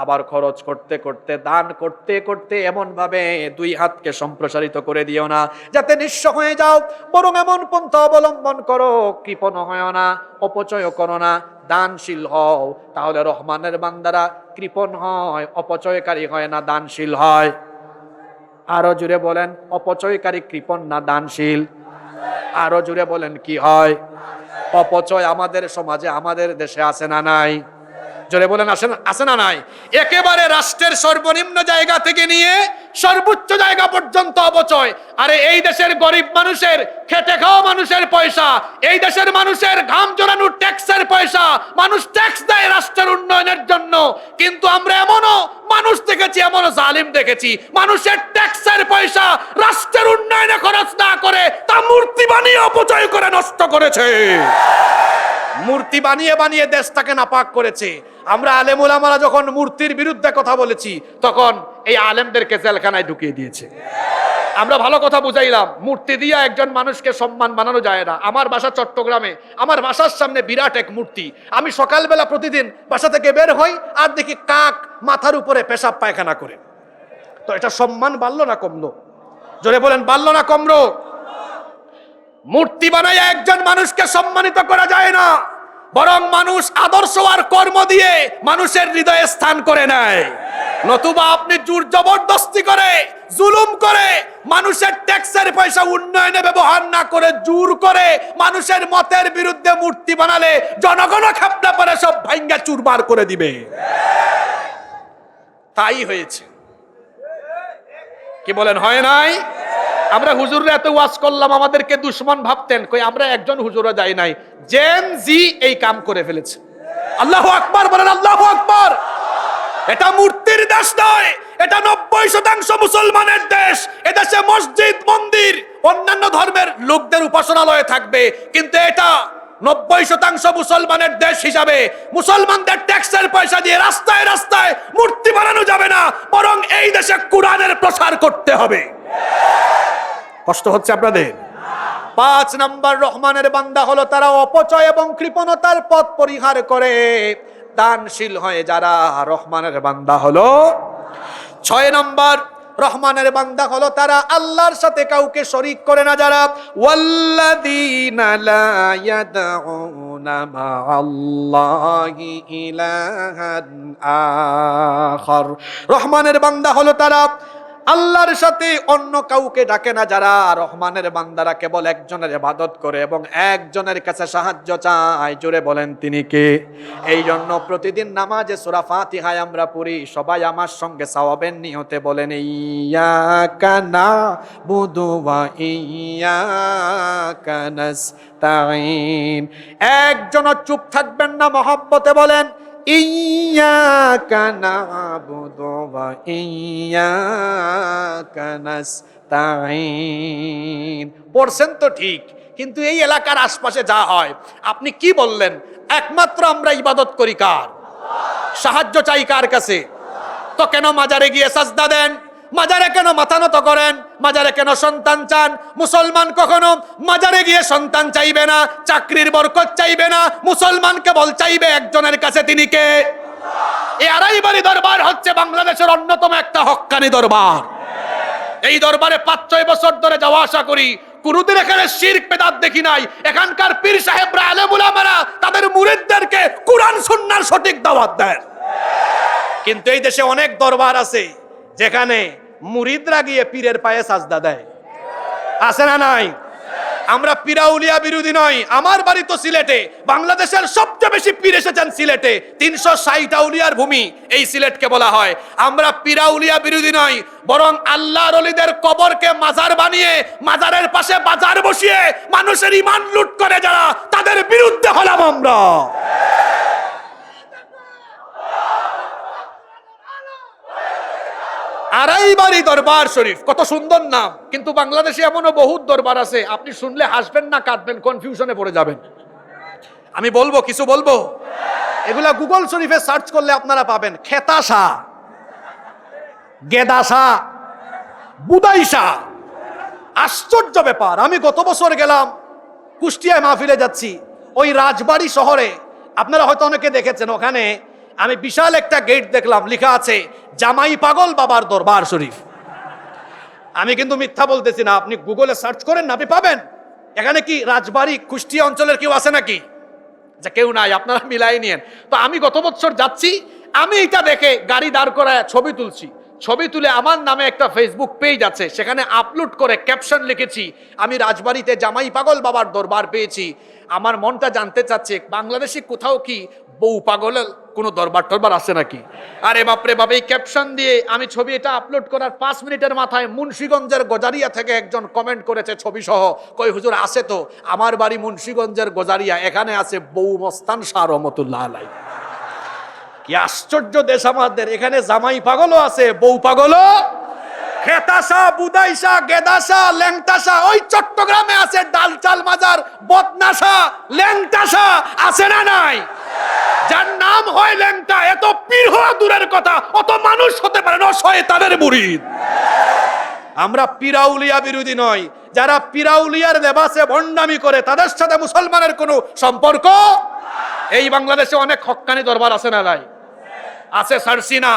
আবার খরচ করতে করতে, দান করতে করতে এমন ভাবে 2 হাতকে সম্প্রসারিত করে দিও না যাতে নিঃস্ব হয়ে যাও, বরং এমন পন্থা অবলম্বন করো কৃপণ হয় না, অপচয় করো না, দানশীল হও। তাহলে রহমানের বান্দারা কৃপণ হয়, অপচয়কারী হয় না, দানশীল হয়। আরো জুড়ে বলেন, অপচয়কারী কৃপণ না দানশীল? আরো জুড়ে বলেন কি হয়? অপচয় আমাদের সমাজে, আমাদের দেশে আছে না নাই? জোরে বলেন আছে না নাই? একেবারে রাষ্ট্রের সর্বনিম্ন জায়গা থেকে নিয়ে সর্বোচ্চ জায়গা পর্যন্ত অপচয়। আরে এই দেশের গরিব মানুষের, খেটে খাওয়া মানুষের পয়সা, এই দেশের মানুষের ঘাম জড়ানোর ট্যাক্সের পয়সা, মানুষ ট্যাক্স দেয় রাষ্ট্রের উন্নয়নের জন্য। কিন্তু আমরা এমনও মানুষ দেখেছি, এমনও জালিম দেখেছি, মানুষের ট্যাক্সের পয়সা রাষ্ট্রের উন্নয়নে খরচ না করে তা মূর্তি বানিয়ে অপচয় করে নষ্ট করেছে। মূর্তি বানিয়ে বানিয়ে দেশটাকে নাপাক করেছে। আমরা আলেম ওলামারা যখন মূর্তির বিরুদ্ধে কথা বলেছি তখন এই আলেমদেরকে জেলখানায় ঢুকিয়ে দিয়েছে। আমরা ভালো কথা বুঝাইলাম, মূর্তি দিয়ে একজন মানুষকে সম্মান বানানো যায় না। আমার বাসা চট্টগ্রামে, আমার বাসার সামনে বিরাট এক মূর্তি। আমি সকালবেলা প্রতিদিন বাসা থেকে বের হই আর দেখি কাক মাথার উপরে পেশাব পায়খানা করে। তো এটা সম্মান বাড়লো না কমলো? জোরে বলেন, বাড়লো না কমলো? মূর্তি বানায় একজন মানুষকে সম্মানিত করা যায় না, বরং মানুষ আদর্শ আর কর্ম দিয়ে মানুষের হৃদয়ে স্থান করে নেয়। নতুবা আপনি জোর জবরদস্তি করে, জুলুম করে, মানুষের ট্যাক্সের পয়সা উন্নয়নে ব্যবহার না করে জোর করে মানুষের মতের বিরুদ্ধে মূর্তি বানালে জনগণ খাপটা পরে সব ভাঙ্গা চুরমার করে দিবে। তাই হয়েছে। কি বলেন, হয় নাই? আমরা হুজুররা এত ওয়াজ করলাম, আমাদেরকে দুশ্মন ভাবতেন, কই আমরা একজন হুজুরও যাই নাই। জেন জি এই কাম করে ফেলেছে। আল্লাহু আকবার বলেন, আল্লাহু আকবার। এটা মূর্তির দেশ নয়, এটা 90% মুসলমানের দেশ। এদেশে মসজিদ, মন্দির, অন্যান্য ধর্মের লোকদের উপাসনালয় থাকবে, কিন্তু এটা 90% মুসলমানের দেশ হিসাবে মুসলমানদের ট্যাক্সের পয়সা দিয়ে রাস্তায় রাস্তায় মূর্তি বানানো যাবে না, বরং এই দেশে কোরআনের প্রসার করতে হবে। কষ্ট হচ্ছে আপনাদের? 5 নাম্বার রহমানের বান্দা হলো তারা অপচয় এবং কৃপণতার পথ পরিহার করে দানশীল হয়ে যারা রহমানের বান্দা হলো। 6 নাম্বার রহমানের বান্দা হলো তারা আল্লাহর সাথে কাউকে শরীক করে না যারা। ওয়াল্লাযীনা লা ইয়াদউনা মা'আল্লাহি ইলাহান আখার। রহমানের বান্দা হলো তারা আল্লাহর সাথে অন্য কাউকে ডাকে না যারা। রহমানের বান্দারা কেবল একজনের ইবাদত করে এবং একজনের কাছে সাহায্য চায়। জোরে বলেন তিনি কে? এই জন্য প্রতিদিন নামাজে সূরা ফাতিহায় আমরা পড়ি, সবাই আমার সঙ্গে সওয়াবের নিয়তে বলেন ইয়াকা নাবুদু ওয়া ইয়াকা নাস্তাঈন। একজনও চুপ থাকবেন না, মহব্বতে বলেন ইয়্যাকা না'বুদু ওয়া ইয়্যাকা নাস্তাঈন। পড়ছেন তো ঠিক, কিন্তু এই এলাকার আশপাশে যা হয় আপনি কি বললেন? একমাত্র আমরা ইবাদত করি কার? সাহায্য চাই কার কাছে? তো কেন মাজারে গিয়ে সাজদা দেন? মাজারে কেন মাথা নত করেন? মাজারে কেন সন্তান চান? মুসলমান কখনো মাজারে গিয়ে সন্তান চাইবে না, চাকরির বরকত চাইবে না। মুসলমান কেবল চাইবে একজনের কাছে, তিনি কে? এই আড়াইবাড়ি দরবার হচ্ছে বাংলাদেশের অন্যতম একটা হক্কানি দরবার। এই দরবারে 5-6 বছর ধরে যাওয়া আসা করি, কোনদিন এখানে শিরক বেদাত দেখি নাই। এখানকার পীর সাহেবরা, আলেম উলামারা তাদের মুরিদদেরকে কুরআন সুন্নাহর সঠিক দাওয়াত দেয়। কিন্তু এই দেশে অনেক দরবার আছে যেখানে মুরিদরা গিয়ে পীরের পায়ে সাজদা দেয়। আছে না নাই? আমরা পিরাউলিয়া বিরোধী নই। আমার বাড়ি তো সিলেটে, বাংলাদেশের সবচেয়ে বেশি পীর এসেছেন সিলেটে, 360 আউলিয়ার ভূমি এই সিলেটকে বলা হয়। আমরা পিরাউলিয়া বিরোধী নই, বরং আল্লাহর ওলিদের কবরকে মাজার বানিয়ে মাজারের পাশে বাজার বসিয়ে মানুষের ঈমান লুট করে যারা, তাদের বিরুদ্ধে হলাম আমরা। আড়াইবাড়ি দরবার শরীফ, কত সুন্দর নাম, কিন্তু বাংলাদেশে এমনও বহুত দরবার আছে, আপনি শুনলে হাসবেন না কাঁদবেন, কনফিউশনে পড়ে যাবেন। আমি বলবো, কিছু বলবো, এগুলা গুগল শরীফে সার্চ করলে আপনারা পাবেন। খেতাশা, গেদাশা, বুদাইশা, আশ্চর্য ব্যাপার। আমি গত বছর গেলাম কুষ্টিয়ায় মাহফিলে যাচ্ছি, ওই রাজবাড়ী শহরে, আপনারা হয়তো অনেকে দেখেছেন, ওখানে আমি বিশাল একটা গেট দেখলাম, লেখা আছে জামাই পাগল বাবার দরবার শরীফ। আমি কিন্তু মিথ্যা বলতেছি না, আপনি গুগলে সার্চ করেন না, আপনি পাবেন। এখানে কি রাজবাড়ী কুষ্টিয়া অঞ্চলের কেউ আছে নাকি? যে কেউ নাই, আপনারা মিলাই নিয়েন। তো আমি গত বছর যাচ্ছি, আমি এটা দেখে গাড়ি দাঁড় করায় ছবি তুলছি। ছবি তুলে আমার নামে একটা ফেসবুক পেজ আছে, সেখানে আপলোড করে ক্যাপশন লিখেছি, আমি রাজবাড়িতে জামাই পাগল বাবার দরবার পেয়েছি। আমার মনটা জানতে চাচ্ছে, বাংলাদেশে কোথাও কি বউ পাগলের কোনো দরবার টরবার আছে নাকি? আরে বাপরে বাপ, এই ক্যাপশন দিয়ে আমি ছবি এটা আপলোড করার 5 মিনিটের মাথায় মুন্সিগঞ্জের গজারিয়া থেকে একজন কমেন্ট করেছে ছবি সহ, কই হুজুর আছে তো, আমার বাড়ি মুন্সিগঞ্জের গজারিয়া, এখানে আছে বউ মস্তান শাহ রহমতুল্লাহ আলাইহি। কি আশ্চর্য দেশ আমাদের, এখানে জামাই পাগলও আছে, বউ পাগলও। খেতাশা, বুদাইশা, গেদাশা, ল্যাংটাশা, ওই চট্টগ্রামে আছে ডালচাল মাজার, বদনাশা, ল্যাংটাশা, আছে না নাই? যার নাম হয় ল্যাংটা, এত পীর হওয়া দূরের কথা, অত মানুষ হতে পারে না, শয়তানের মুরিদ। আমরা পিরাউলিয়া বিরোধী নই, যারা পিরাউলিয়ার লেবাসে ভণ্ডামি করে তাদের সাথে মুসলমানের কোনো সম্পর্ক। এই বাংলাদেশে অনেক হক্কানি দরবার আছে না নাই? আছে সারসিনা,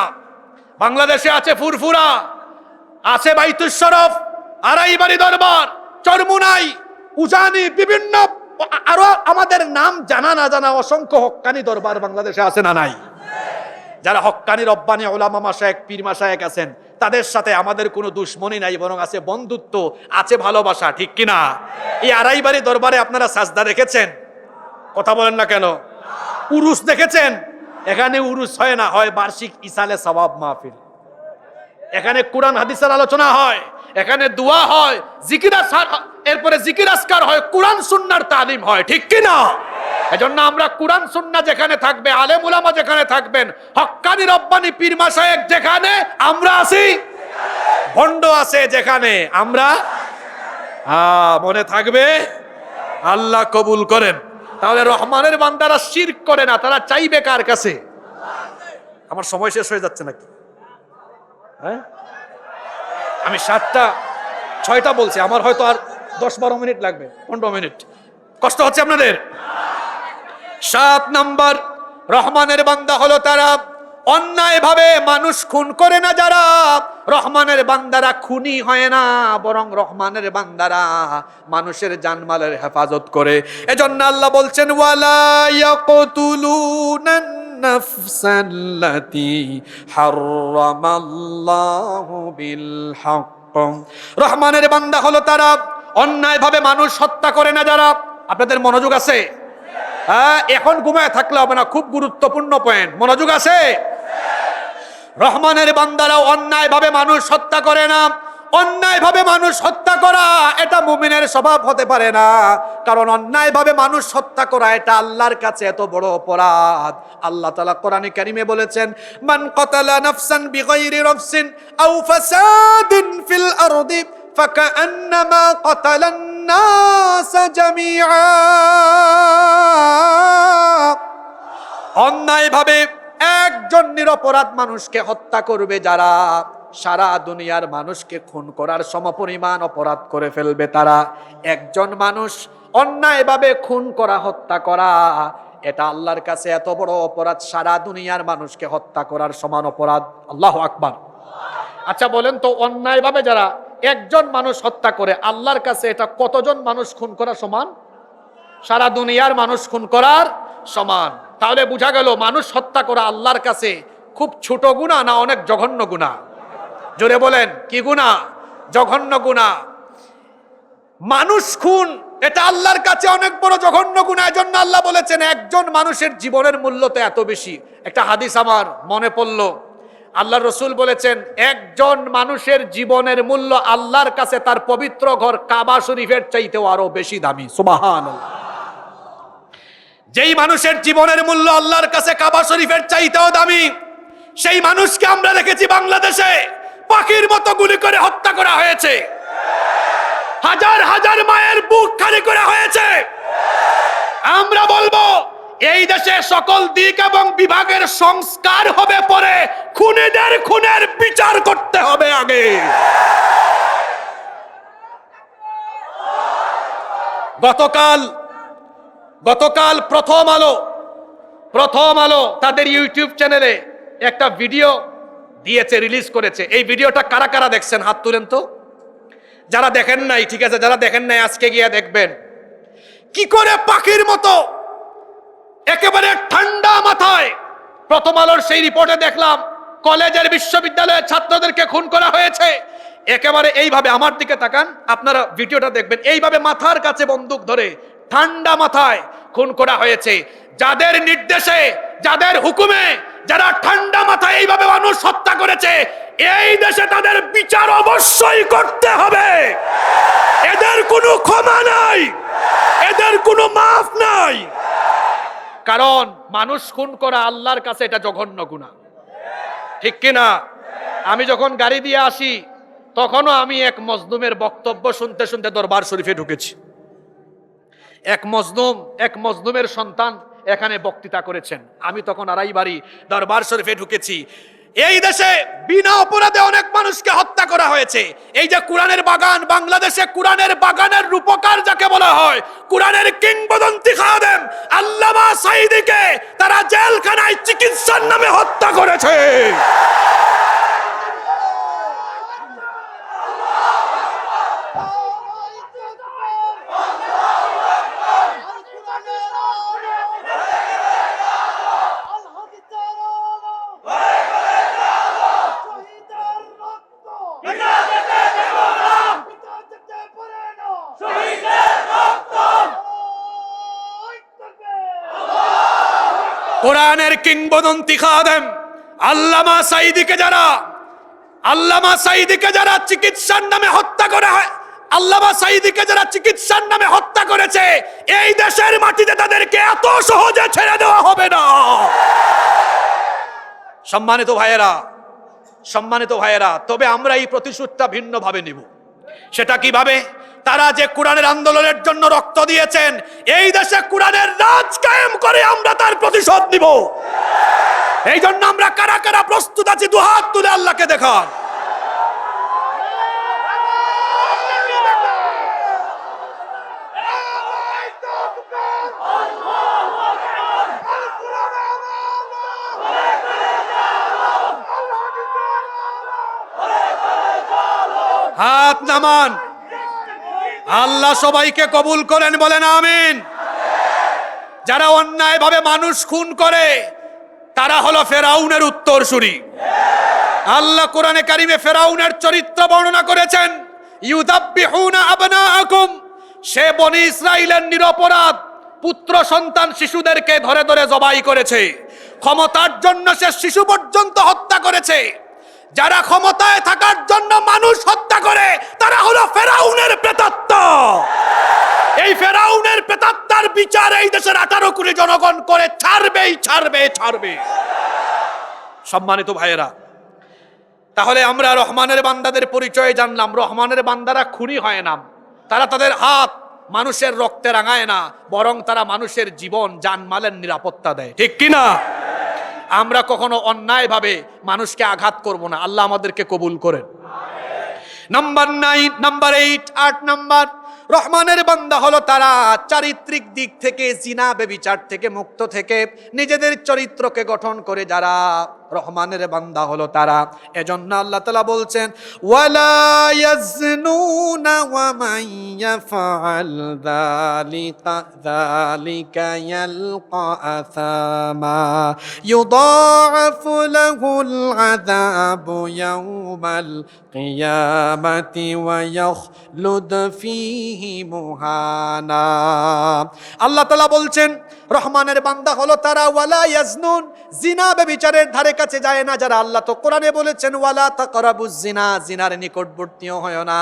বাংলাদেশে আছে ফুরফুরা, আছে বাইতুল শরফ, আড়াইবাড়ি দরবার, চরমুনাই, উজানি, বিভিন্ন আরো আমাদের নাম জানা না জানা অসংখ্য হক্কানি দরবার বাংলাদেশে আছে না নাই? যারা হক্কানি রব্বানি উলামা মাশায়েখ, পীর মাশায়েখ আছেন, তাদের সাথে আমাদের কোনো দুশ্মনী নাই, বরং আছে বন্ধুত্ব, আছে ভালোবাসা, ঠিক কিনা? এই আড়াইবাড়ি দরবারে আপনারা সাজদা দেখেছেন? কথা বলেন না কেন? উরুস দেখেছেন? এখানে উরুস হয় না, হয় বার্ষিক ইসালে সওয়াব মাহফিল। এখানে কোরআন হাদিসের আলোচনা হয়, এখানে দোয়া হয়, জিকির এরপরে জিকির আজকার হয়, কোরআন সুন্নাহর তালিম হয়, ঠিক কি না? এজন্য আমরা কোরআন সুন্নাহ যেখানে থাকবে, আলেম উলামা যেখানে থাকবেন, হক্কানি রব্বানি পীর মাশায়েখ যেখানে, আমরা আছি। ভণ্ড আছে যেখানে, আমরা মনে থাকবে। আল্লাহ কবুল করেন। তাহলে রহমানের বান্দারা শিরক করে না, তারা চাইবে কার কাছে? আমার সময় শেষ হয়ে যাচ্ছে নাকি? হ্যাঁ, আমি 7টা 6টা বলছি, আমার হয়তো আর 10-12 মিনিট লাগবে, 15 মিনিট। কষ্ট হচ্ছে আপনাদের? 7 নাম্বার, রহমানের বান্দা হলো তারা অন্যায় ভাবে মানুষ খুন করে না যারা। রহমানের বান্দারা খুনি হয় না, বরং রহমানের বান্দারা মানুষের জানমালের হেফাজত করে। এজন্য আল্লাহ বলছেন, ওয়ালা ইয়াকতুলুনান নাফসাল্লাতী হারামাল্লাহু বিল হক। রহমানের বান্দা হলো তারা অন্যায় ভাবে মানুষ হত্যা করে না যারা। আপনাদের মনোযোগ আছে? হ্যাঁ, এখন ঘুমায় থাকলে হবে না, খুব গুরুত্বপূর্ণ পয়েন্ট, মনোযোগ আছে? রহমানের বান্দারা অন্যায় ভাবে মানুষ হত্যা করে না। অন্যায় ভাবে মানুষ হত্যা করা এটা মুমিনের স্বভাব হতে পারে না, কারণ অন্যায় ভাবে মানুষ হত্যা করা এটা আল্লাহর কাছে এত বড় অপরাধ। আল্লাহ তাআলা কোরআনে কারিমে বলেছেন, মান কাতালা নাফসান বিগাইরি নাফসিন আও ফাসাদিন ফিল আরদি ফাকান্নামা কাতালান নাস জামিআ। অন্যায় ভাবে একজন নিরপরাধ মানুষকে হত্যা করবে যারা, সারা দুনিয়ার মানুষকে খুন করার সমপরিমাণ অপরাধ করে ফেলবে তারা। একজন মানুষ অন্যায়ভাবে খুন করা, হত্যা করা, এটা আল্লাহর কাছে এত বড় অপরাধ, সারা দুনিয়ার মানুষকে হত্যা করার সমান অপরাধ। আল্লাহু আকবার। আচ্ছা বলেন তো, অন্যায়ভাবে যারা একজন মানুষ হত্যা করে, আল্লাহর কাছে এটা কতজন মানুষ খুন করা সমান? সারা দুনিয়ার মানুষ খুন করার সমান। তাহলে বোঝা গেল মানুষ হত্যা করা আল্লাহর কাছে খুব ছোট গুনাহ না অনেক জঘন্য গুনাহ? জোরে বলেন, কি গুনাহ? জঘন্য গুনাহ। মানুষ খুন এটা আল্লাহর কাছে অনেক বড় জঘন্য গুনাহ। এজন্য আল্লাহ বলেছেন একজন মানুষের জীবনের মূল্য তো এত বেশি। একটা হাদিস আমার মনে পড়ল, আল্লাহর রাসূল বলেছেন একজন মানুষের জীবনের মূল্য আল্লাহর কাছে তার পবিত্র ঘর কাবা শরীফের চাইতেও আরো বেশি দামি। সুবহানাল্লাহ। যেই মানুষের জীবনের মূল্য আল্লাহর কাছে কাবা শরীফের চাইতেও দামি, সেই মানুষকে আমরা দেখেছি বাংলাদেশে পাখির মতো গুলি করে হত্যা করা হয়েছে, হাজার হাজার মায়ের বুক খালি করা হয়েছে। আমরা বলবো এই দেশে সকল দিক এবং বিভাগের সংস্কার হবে পরে, খুনিদের খুনের বিচার করতে হবে আগে। গতকাল প্রথম আলো তাদের ইউটিউব চ্যানেলে একটা ভিডিও দিয়েছে, রিলিজ করেছে। এই ভিডিওটা কারা কারা দেখছেন হাত তুলেন তো। যারা দেখেন নাই ঠিক আছে, যারা দেখেন নাই আজকে গিয়ে দেখবেন কি করে পাখির মতো একেবারে ঠান্ডা মাথায়। প্রথম আলোর সেই রিপোর্টে দেখলাম কলেজের বিশ্ববিদ্যালয়ের ছাত্রদেরকে খুন করা হয়েছে। একেবারে এইভাবে, আমার দিকে তাকান, আপনারা ভিডিওটা দেখবেন, এইভাবে মাথার কাছে বন্দুক ধরে ঠান্ডা মাথায় খুন করা হয়েছে। যাদের নির্দেশে, যাদের হুকুমে, যারা ঠান্ডা মাথায় এইভাবে মানুষ হত্যা করেছে, এই দেশে তাদের বিচার অবশ্যই করতে হবে। এদের কোনো ক্ষমা নাই, এদের কোনো মাফ নাই। কারণ মানুষ খুন করা আল্লাহর কাছে এটা জঘন্য গুনাহ, ঠিক কিনা? আমি যখন গাড়ি দিয়ে আসি তখনও আমি এক মজলুমের বক্তব্য শুনতে শুনতে দরবার শরীফে ঢুকেছি। এক মজলুমের সন্তান এখানে বক্তৃতা করেছেন, আমি তখন আড়াই বাড়ি দরবার শরীফে ঢুকেছি। এই দেশে বিনা অপরাধে অনেক মানুষকে হত্যা করা হয়েছে। এই যে কোরআনের বাগান, বাংলাদেশে কোরআনের বাগানের রূপকার যাকে বলা হয়, কোরআনের কিংবদন্তি খাদেম আল্লামা সাঈদীকে তারা জেলখানায় চিকিৎসার নামে হত্যা করেছে। কোরআনের কিংবদন্তি খাদেম আল্লামা সাঈদীকে যারা চিকিৎসার নামে হত্যা করা হয়, আল্লামা সাঈদীকে যারা চিকিৎসার নামে হত্যা করেছে, এই দেশের মাটিতে তাদেরকে এত সহজে ছেড়ে দেওয়া হবে না। সম্মানিত ভাইয়েরা, তবে আমরা এই প্রতিশোধটা ভিন্নভাবে নিব। সেটা কিভাবে? তারা যে কোরআনের আন্দোলনের জন্য রক্ত দিয়েছেন, এই দেশে কোরআনের রাজ কায়েম করে আমরা তার প্রতিশোধ নিব। এই জন্য আমরা কারা কারা প্রস্তুত আছি দুহাত তুলে আল্লাহকে দেখান। হাত নামান, আল্লাহ সবাইকে কবুল করেন, বলেন আমিন। যারা অন্যায়ভাবে মানুষ খুন করে তারা হলো ফেরাউনের উত্তরসূরি। আল্লাহ কোরআনে কারিমে ফেরাউনের চরিত্র বর্ণনা করেছেন, ইউযাব্বিহুনা আবনাআকুম, সে বনি ইসরাইলের নিরপরাধ পুত্র সন্তান শিশুদেরকে ধরে ধরে জবাই করেছে। ক্ষমতার জন্য সে শিশু পর্যন্ত হত্যা করেছে। যারা ক্ষমতায় থাকার জন্য মানুষ হত্যা করে তারা হলো ফেরাউনের প্রেতাত্মা। এই ফেরাউনের প্রেতাত্মার বিচার এই দেশের 18 কোটি জনগণ করে ছাড়বে। সম্মানিত ভাইয়েরা, তাহলে আমরা রহমানের বান্দাদের পরিচয় জানলাম। রহমানের বান্দারা খুনি হয় না, তারা তাদের হাত মানুষের রক্তে রাঙায় না, বরং তারা মানুষের জীবন জানমালের নিরাপত্তা দেয়, ঠিক কিনা? আমরা কখনো অন্যায়ভাবে মানুষকে আঘাত করব না। আল্লাহ আমাদেরকে কবুল করেন। নাম্বার 8 নাম্বার, রহমানের বান্দা হলো তারা চারিত্রিক দিক থেকে, জিনা বেবিচার থেকে মুক্ত থেকে নিজেদের চরিত্রকে গঠন করে যারা রহমানের বান্দা হলো তারা। এজন্য আল্লাহ তাআলা বলছেন, ওয়ালা ইয়াজনুনা ওয়া মান ইয়াফআল যালিকা ইয়ালকা আসামা ইউদাআফু লাহুল আযাবু ইয়াওমাল কিয়ামাতি ওয়া ইয়াখলুদ ফীহি বিহি মুহানা। আল্লাহ তাআলা বলছেন রহমানের বান্দা হলো তারা ওয়ালা ইয়াজনুন, জিনা ব্যভিচারের ধারে কাছে যায় না যারা। আল্লাহ তো কোরআনে বলেছেন ওয়ালা তাকরাবুজ জিনা, জিনার নিকটবর্তীও হয় না।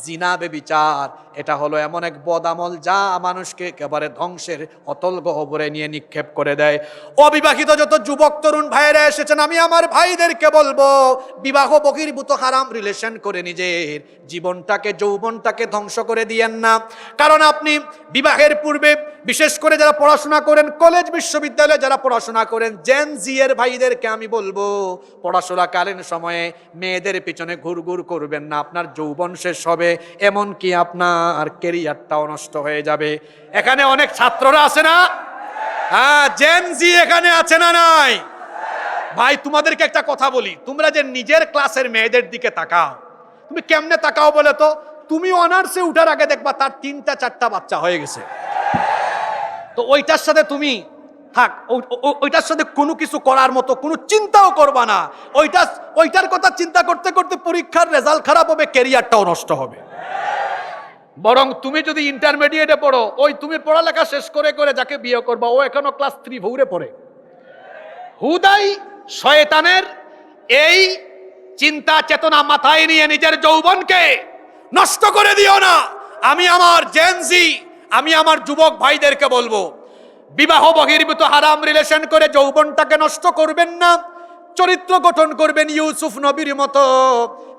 জিনা ব্যভিচার এটা হলো এমন এক বদ আমল যা মানুষকে একেবারে ধ্বংসের অতল গহ্বরে নিয়ে নিক্ষেপ করে দেয়। অবিবাহিত যত যুবক তরুণ ভাইয়েরা এসেছেন, আমি আমার ভাইদেরকে বলবো বিবাহ বহির্ভূত হারাম রিলেশন করে নিজের জীবনটাকে যৌবনটাকে ধ্বংস করে দিয়েন না। কারণ আপনি বিবাহের পূর্বে বিশেষ করে যারা পড়াশোনা করেন, কলেজ বিশ্ববিদ্যালয়ে যারা পড়াশোনা করেন, জেন জি এর ভাইদেরকে আমি বলবো পড়াশোনাকালীন সময়ে মেয়েদের পিছনে ঘুরঘুর করবেন না। আপনার যৌবন শেষ হবে, এমনকি আপনার কেরিয়ারটাও নষ্ট হয়ে যাবে। এখানে অনেক ছাত্ররা আছে না? হ্যাঁ, জেন জি এখানে আছে না নাই? ভাই তোমাদেরকে একটা কথা বলি, তোমরা যে নিজের ক্লাসের মেয়েদের দিকে তাকাও, তুমি কেমনে তাকাও বলে তো? তুমি অনার্সে উঠার আগে দেখবা তার 3টা 4টা বাচ্চা হয়ে গেছে। তো ওইটার সাথে তুমি থাক, ওইটার সাথে কোনো কিছু করার মতো কোনো চিন্তাও করবা না। ওইটার কথা চিন্তা করতে করতে পরীক্ষার রেজাল্ট খারাপ হবে, ক্যারিয়ারটাও নষ্ট হবে। বরং তুমি যদি ইন্টারমিডিয়েটে পড়ো, ওই তুমি পড়ালেখা শেষ করে করে যাকে বিয়ে করবা ও এখনো ক্লাস 3 ভৌরে পড়ে। হুদাই শয়তানের এই চিন্তা চেতনা মাথায় নিয়ে নিজের যৌবনকে নষ্ট করে দিও না। আমি আমার জেনজি, আমি আমার যুবক ভাইদেরকে বলবো বিবাহ বহির্ভূত হারাম রিলেশন করে যৌবনটাকে নষ্ট করবেন না। চরিত্র গঠন করবেন ইউসুফ নবীর মতো,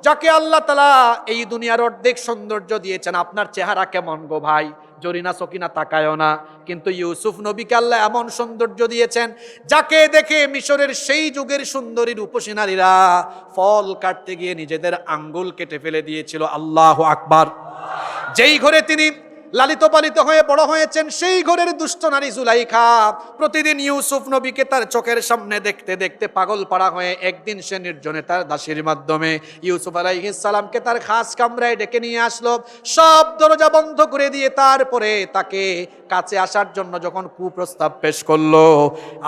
যাকে আল্লাহ তাআলা এই দুনিয়ার অর্ধেক সৌন্দর্য দিয়েছেন। আপনার চেহারা কেমন গো ভাই? জরিনা সকিনা তাকায়ও না, কিন্তু ইউসুফ নবীকে আল্লাহ এমন সৌন্দর্য দিয়েছেন যাকে দেখে মিশরের সেই যুগের সুন্দরী রূপসী নারীরা ফল কাটতে গিয়ে নিজেদের আঙ্গুল কেটে ফেলে দিয়েছিল। আল্লাহু আকবার। যেই ঘরে তিনি লালিত পালিত হয়ে বড় হয়েছেন, সেই ঘরের দুষ্ট নারী জুলাইখা প্রতিদিন ইউসুফ নবীকে তার চোখের সামনে দেখতে দেখতে পাগল পাড়া হয়ে একদিন সে নির্জনে তার দাসীর মাধ্যমে ইউসুফ আলাইহিস সালামকে তার খাস কামরায় ডেকে নিয়ে আসলো। সব দরজা বন্ধ করে দিয়ে তারপরে তাকে কাছে আসার জন্য যখন কুপ্রস্তাব পেশ করলো,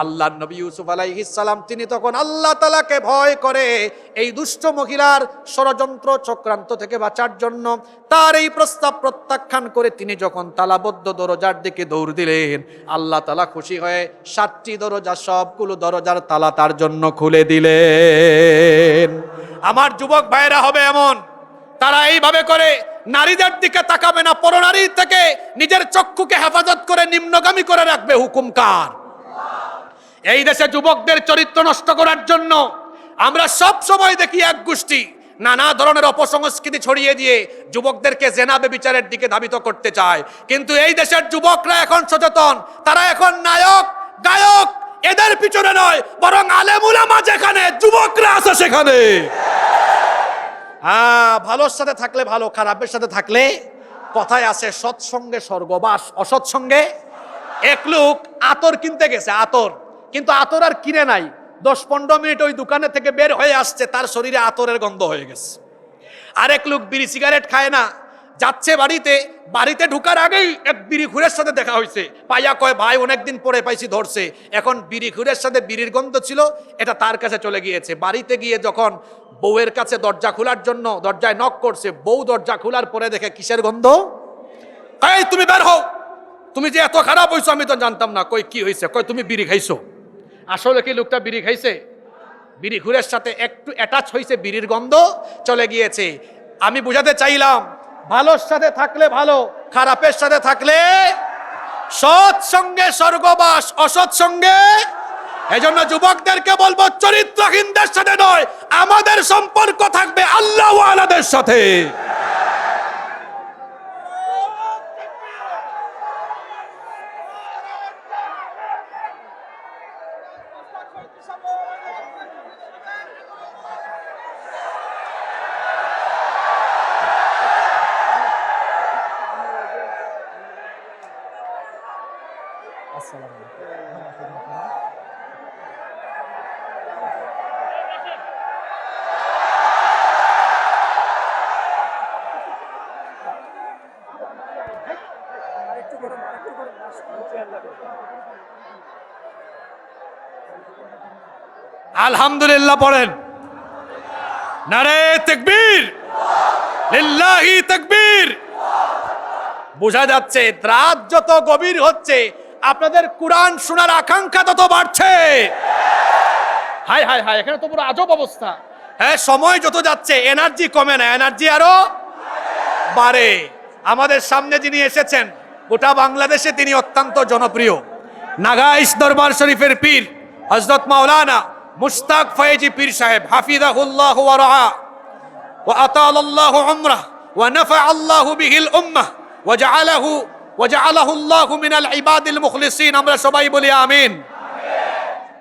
আল্লাহর নবী ইউসুফ আলাইহিস সালাম তিনি তখন আল্লাহ তাআলাকে ভয় করে এই দুষ্ট মহিলার ষড়যন্ত্র চক্রান্ত থেকে বাঁচার জন্য তার এই প্রস্তাব প্রত্যাখ্যান করে তিনি যখন তালাবদ্ধ দরজার দিকে দৌড় দিলেন, আল্লাহ তাআলা খুশি হয়ে 7টি দরজা, সবগুলো দরজার তালা তার জন্য খুলে দিলেন। আমার যুবক ভাইরা হবে এমন, তারা এইভাবে করে নারীদের দিকে তাকাবে না, পরনারীর থেকে নিজের চক্ষুকে হেফাজত করে নিম্নগামী করে রাখবে। হুকুম কার? এই দেশে যুবকদের চরিত্র নষ্ট করার জন্য আমরা সব সময় দেখি এক গোষ্ঠী নানা ধরনের অপসংস্কৃতি ছড়িয়ে দিয়ে যুবকদেরকে জেনা ব্যভিচারের দিকে ধাবিত করতে চায়। কিন্তু এই দেশের যুবকরা এখন সচেতন, তারা এখন নায়ক গায়ক এদের পিছনে নয়, বরং আলেম উলামা যেখানে যুবকরা আছে সেখানে। ভালোর সাথে থাকলে ভালো, খারাপের সাথে থাকলে, কথায় আছে সৎসঙ্গে স্বর্গবাস, অসৎসঙ্গে। এক লোক আতর কিনতে গেছে, আতর, কিন্তু আতর আর কিনে নাই। 10-15 মিনিট ওই দোকানে থেকে বের হয়ে আসছে, তার শরীরে আতরের গন্ধ হয়ে গেছে। আরেক লোক বিড়ি সিগারেট খায় না, যাচ্ছে বাড়িতে ঢুকার আগেই এক বিড়িখুরের সাথে দেখা হয়েছে। পাইয়া কয়, ভাই অনেকদিন পরে পাইছি, ধরছে। এখন বিড়িখুরের সাথে বিড়ির গন্ধ ছিল, এটা তার কাছে চলে গিয়েছে। বাড়িতে গিয়ে যখন বউয়ের কাছে দরজা খোলার জন্য দরজায় নক করছে, বউ দরজা খোলার পরে দেখে কিসের গন্ধ? এই তুমি বের হও, তুমি যে এত খারাপ হইছো আমি তো জানতাম না। কই কি হয়েছে? কই তুমি বিড়ি খাইছো। আসলে কি লোকটা বিড়ি খাইছে? বিড়িখুরের সাথে একটু অ্যাটাচ হয়েছে, বিড়ির গন্ধ চলে গিয়েছে। আমি বুঝাতে চাইলাম, ভালোর সাথে থাকলে ভালো, খারাপের সাথে থাকলে সৎ সঙ্গে স্বর্গবাস, অসৎ সঙ্গে। এজন্য যুবকদেরকে বলবো চরিত্রহীনদের সাথে নয়, আমাদের সম্পর্ক থাকবে আল্লাহ ওয়ালাদের সাথে। আলহামদুলিল্লাহ পড়েন, নারে তাকবীর, লিল্লাহি তাকবীর। বোঝা যাচ্ছে রাত যত গভীর হচ্ছে আপনাদের কোরআন শোনার আকাঙ্ক্ষা তত বাড়ছে। হায় হায় হায়, এখানে তো পুরো আজব অবস্থা। হ্যাঁ, সময় যত যাচ্ছে এনার্জি কমে না, এনার্জি আরো বাড়ে। আমাদের সামনে যিনি এসেছেন গোটা বাংলাদেশে তিনি অত্যন্ত জনপ্রিয়, নাগাইশ দরবার শরীফের পীর হযরত মাওলানা মুশতাক ফয়েজি পীর সাহেব হাফিজাহুল্লাহ ওয়া রাআ ওয়া আতালাল্লাহু উমরাহ ওয়া নাফাআল্লাহু বিহিল উম্মাহ ওয়া জাআলাহু আল্লাহু মিনাল ইবাদিল মুখলিসিন। আমরা সবাই বলি আমিন।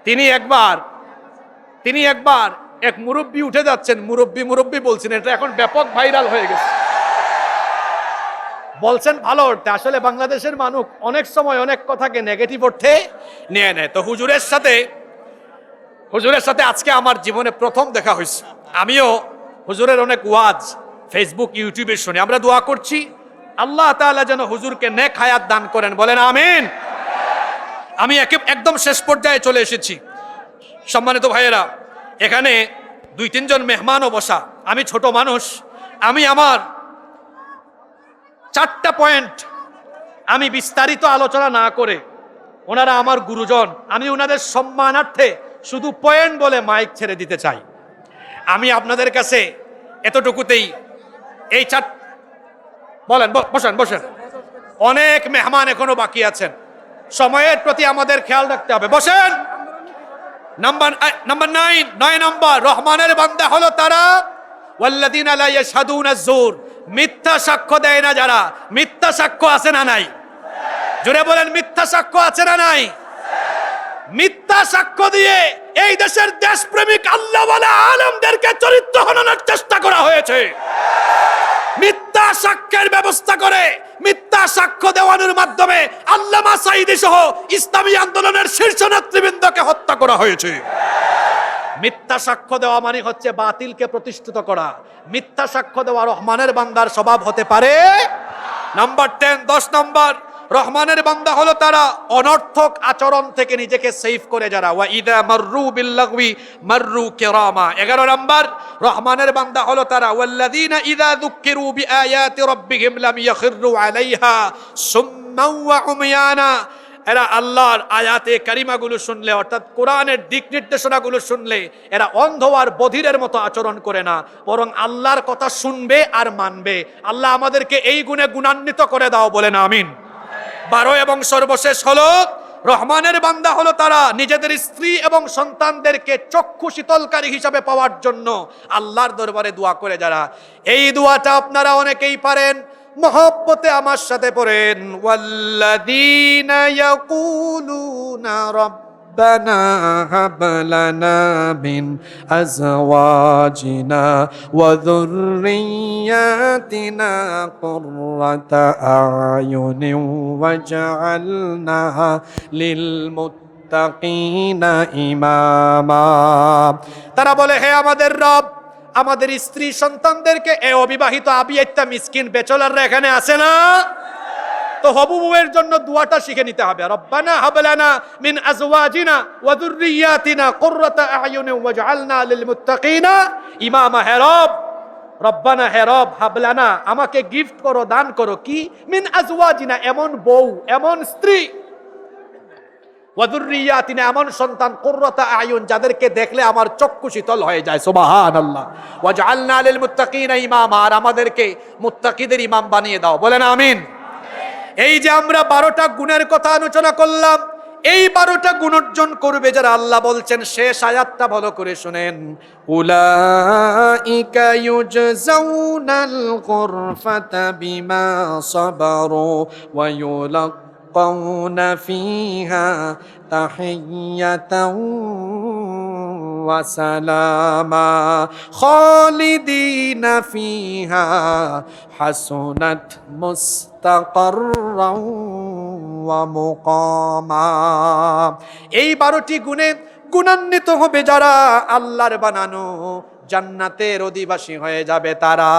তিনি একবার এক মুরব্বী উঠে যাচ্ছেন, মুরব্বী বলছেন, এটা এখন ব্যাপক ভাইরাল হয়ে গেছে। বলছেন ভালো অর্থে, আসলে বাংলাদেশের মানুষ অনেক সময় অনেক কথাকে নেগেটিভ অর্থে নিয়ে নেয়। তো হুজুরের সাথে আজকে আমার জীবনে প্রথম দেখা হয়েছে। আমিও হুজুরের অনেক ওয়াজ ফেসবুক ইউটিউবে শুনি। আমরা দোয়া করছি আল্লাহ তাআলা যেন হুজুরকে নেক হায়াত দান করেন, বলেন আমিন। আমি একদম শেষ পর্যায়ে চলে এসেছি। সম্মানিত ভাইয়েরা, এখানে 2-3 জন মেহমানও বসা। আমি ছোট মানুষ, আমি আমার 4টা পয়েন্ট আমি বিস্তারিত আলোচনা না করে, ওনারা আমার গুরুজন, আমি ওনাদের সম্মানার্থে শুধু পয়েন্ট বলে মাইক ছেড়ে দিতে চাই। আমি আপনাদের কাছে এতটুকুতেই এই বলেন, বসেন। অনেক মেহমান এখনো বাকি আছেন, সময়ের প্রতি আমাদের খেয়াল রাখতে হবে। বসেন। নাম্বার 9 নম্বর, রহমানের বান্দা হলো তারা ওয়াল্লাযীনা লা ইয়াশহাদুনা আয-যুর, মিথ্যা সাক্ষ্য দেয় না যারা। মিথ্যা সাক্ষ্য আছে না নাই? জোরে বলেন, মিথ্যা সাক্ষ্য আছে না নাই? মিথ্যা সাক্ষ্য দিয়ে এই দেশের দেশপ্রেমিক আল্লাহওয়ালা আলেমদেরকে চরিত্র হননের চেষ্টা করা হয়েছে। মিথ্যা সাক্ষ্যের ব্যবস্থা করে মিথ্যা সাক্ষ্য দেওয়ানোর মাধ্যমে আল্লামা সাঈদী সহ ইসলামী আন্দোলনের শীর্ষ নেতৃবৃন্দকে হত্যা করা হয়েছে। মিথ্যা সাক্ষ্য দেওয়া মানে হচ্ছে বাতিলকে প্রতিষ্ঠিত করা। মিথ্যা সাক্ষ্য দেওয়া রহমানের বান্দার স্বভাব হতে পারে। নাম্বার 10 নম্বর, রহমানের বান্দা হলো তারা অনর্থক আচরণ থেকে নিজেকে সেভ করে যারা। ওয়া ইদা মাররু বিল লাগবি মাররু কিরামা। 11 নম্বর, রহমানের বান্দা হলো তারা ওয়াল্লাযীনা ইদা যুক্কিরু বিআয়াতি রাব্বিহিম লাম ইয়াখিরু আলাইহা সুম্মান ওয়া উময়ানা। এরা আল্লাহর আয়াতে কারিমাগুলো শুনলে, অর্থাৎ কোরআনের দিক নির্দেশনাগুলো শুনলে এরা অন্ধ আর বধিরের মতো আচরণ করে না, বরং আল্লাহর কথা শুনবে আর মানবে। আল্লাহ আমাদেরকে এই গুণে গুণান্বিত করে দাও, বলেন আমিন। 12 এবং সর্বশেষ হলো, রহমানের বান্দা হলো তারা নিজেদের স্ত্রী এবং সন্তানদেরকে চক্ষু শীতলকারী হিসাবে পাওয়ার জন্য আল্লাহর দরবারে দোয়া করে যারা। এই দোয়াটা আপনারা অনেকেই পারেন, মহব্বতে আমার সাথে পড়েন। ওয়াল্লাযীনা ইয়াকুলুনা রাব্বানা হাব লানা মিন আযওয়াজিনা ওয়া যুররিয়াতিনা কুররাতা আয়ুনিন ওয়াজআলনা লিল মুত্তাকিনা ইমামা। তারা বলে, হে আমাদের রব, আমাদের স্ত্রী সন্তানদেরকে, এ অবিবাহিত আবিয়াত্তা মিসকিন বেচলাররা এখানে আছে না? তো হবু বউয়ের জন্য দোয়াটা শিখে নিতে হবে। রব্বানা হাব লানা মিন আজওয়াজিনা ওয়া যুররিয়াতিনা কুররাতা আয়ুনিন ওয়াজআলনা লিল মুত্তাকিনা ইমামা। হে রব, রব্বানা, হে রব, হাব লানা, আমাকে গিফট করো, দান করো কি? মিন আজওয়াজিনা, এমন বউ, এমন স্ত্রী, ওয়া যুররিয়াতিনা, এমন সন্তান, কুররাতা আয়ুন, যাদেরকে দেখলে আমার চক্ষু শীতল হয়ে যায়। সুবহানাল্লাহ। ওয়াজআলনা লিল মুত্তাকিনা ইমামা, আর আমাদেরকে মুত্তাকিদের ইমাম বানিয়ে দাও, বলেন আমিন। এই যে আমরা 12টা গুণের কথা আলোচনা করলাম, এই 12টা গুণ অর্জন করবে যারা, আল্লাহ বলছেন শেষ আয়াতটা ভালো করে শুনেন, উলাইকা ইউজজাউনাল গুরফাতা বিমা সাবারু ওয়া ইউলাক্কাউনা ফিহা তাহিয়াতাও ওয়া সালামা খালিদিনা ফিহা হাসুনাত মুস্তাকাররাও ওয়া মুকামা। এই 12টি গুণে গুণান্বিত হবে যারা, আল্লাহর বানানো জান্নাতের অধিবাসী হয়ে যাবে তারা।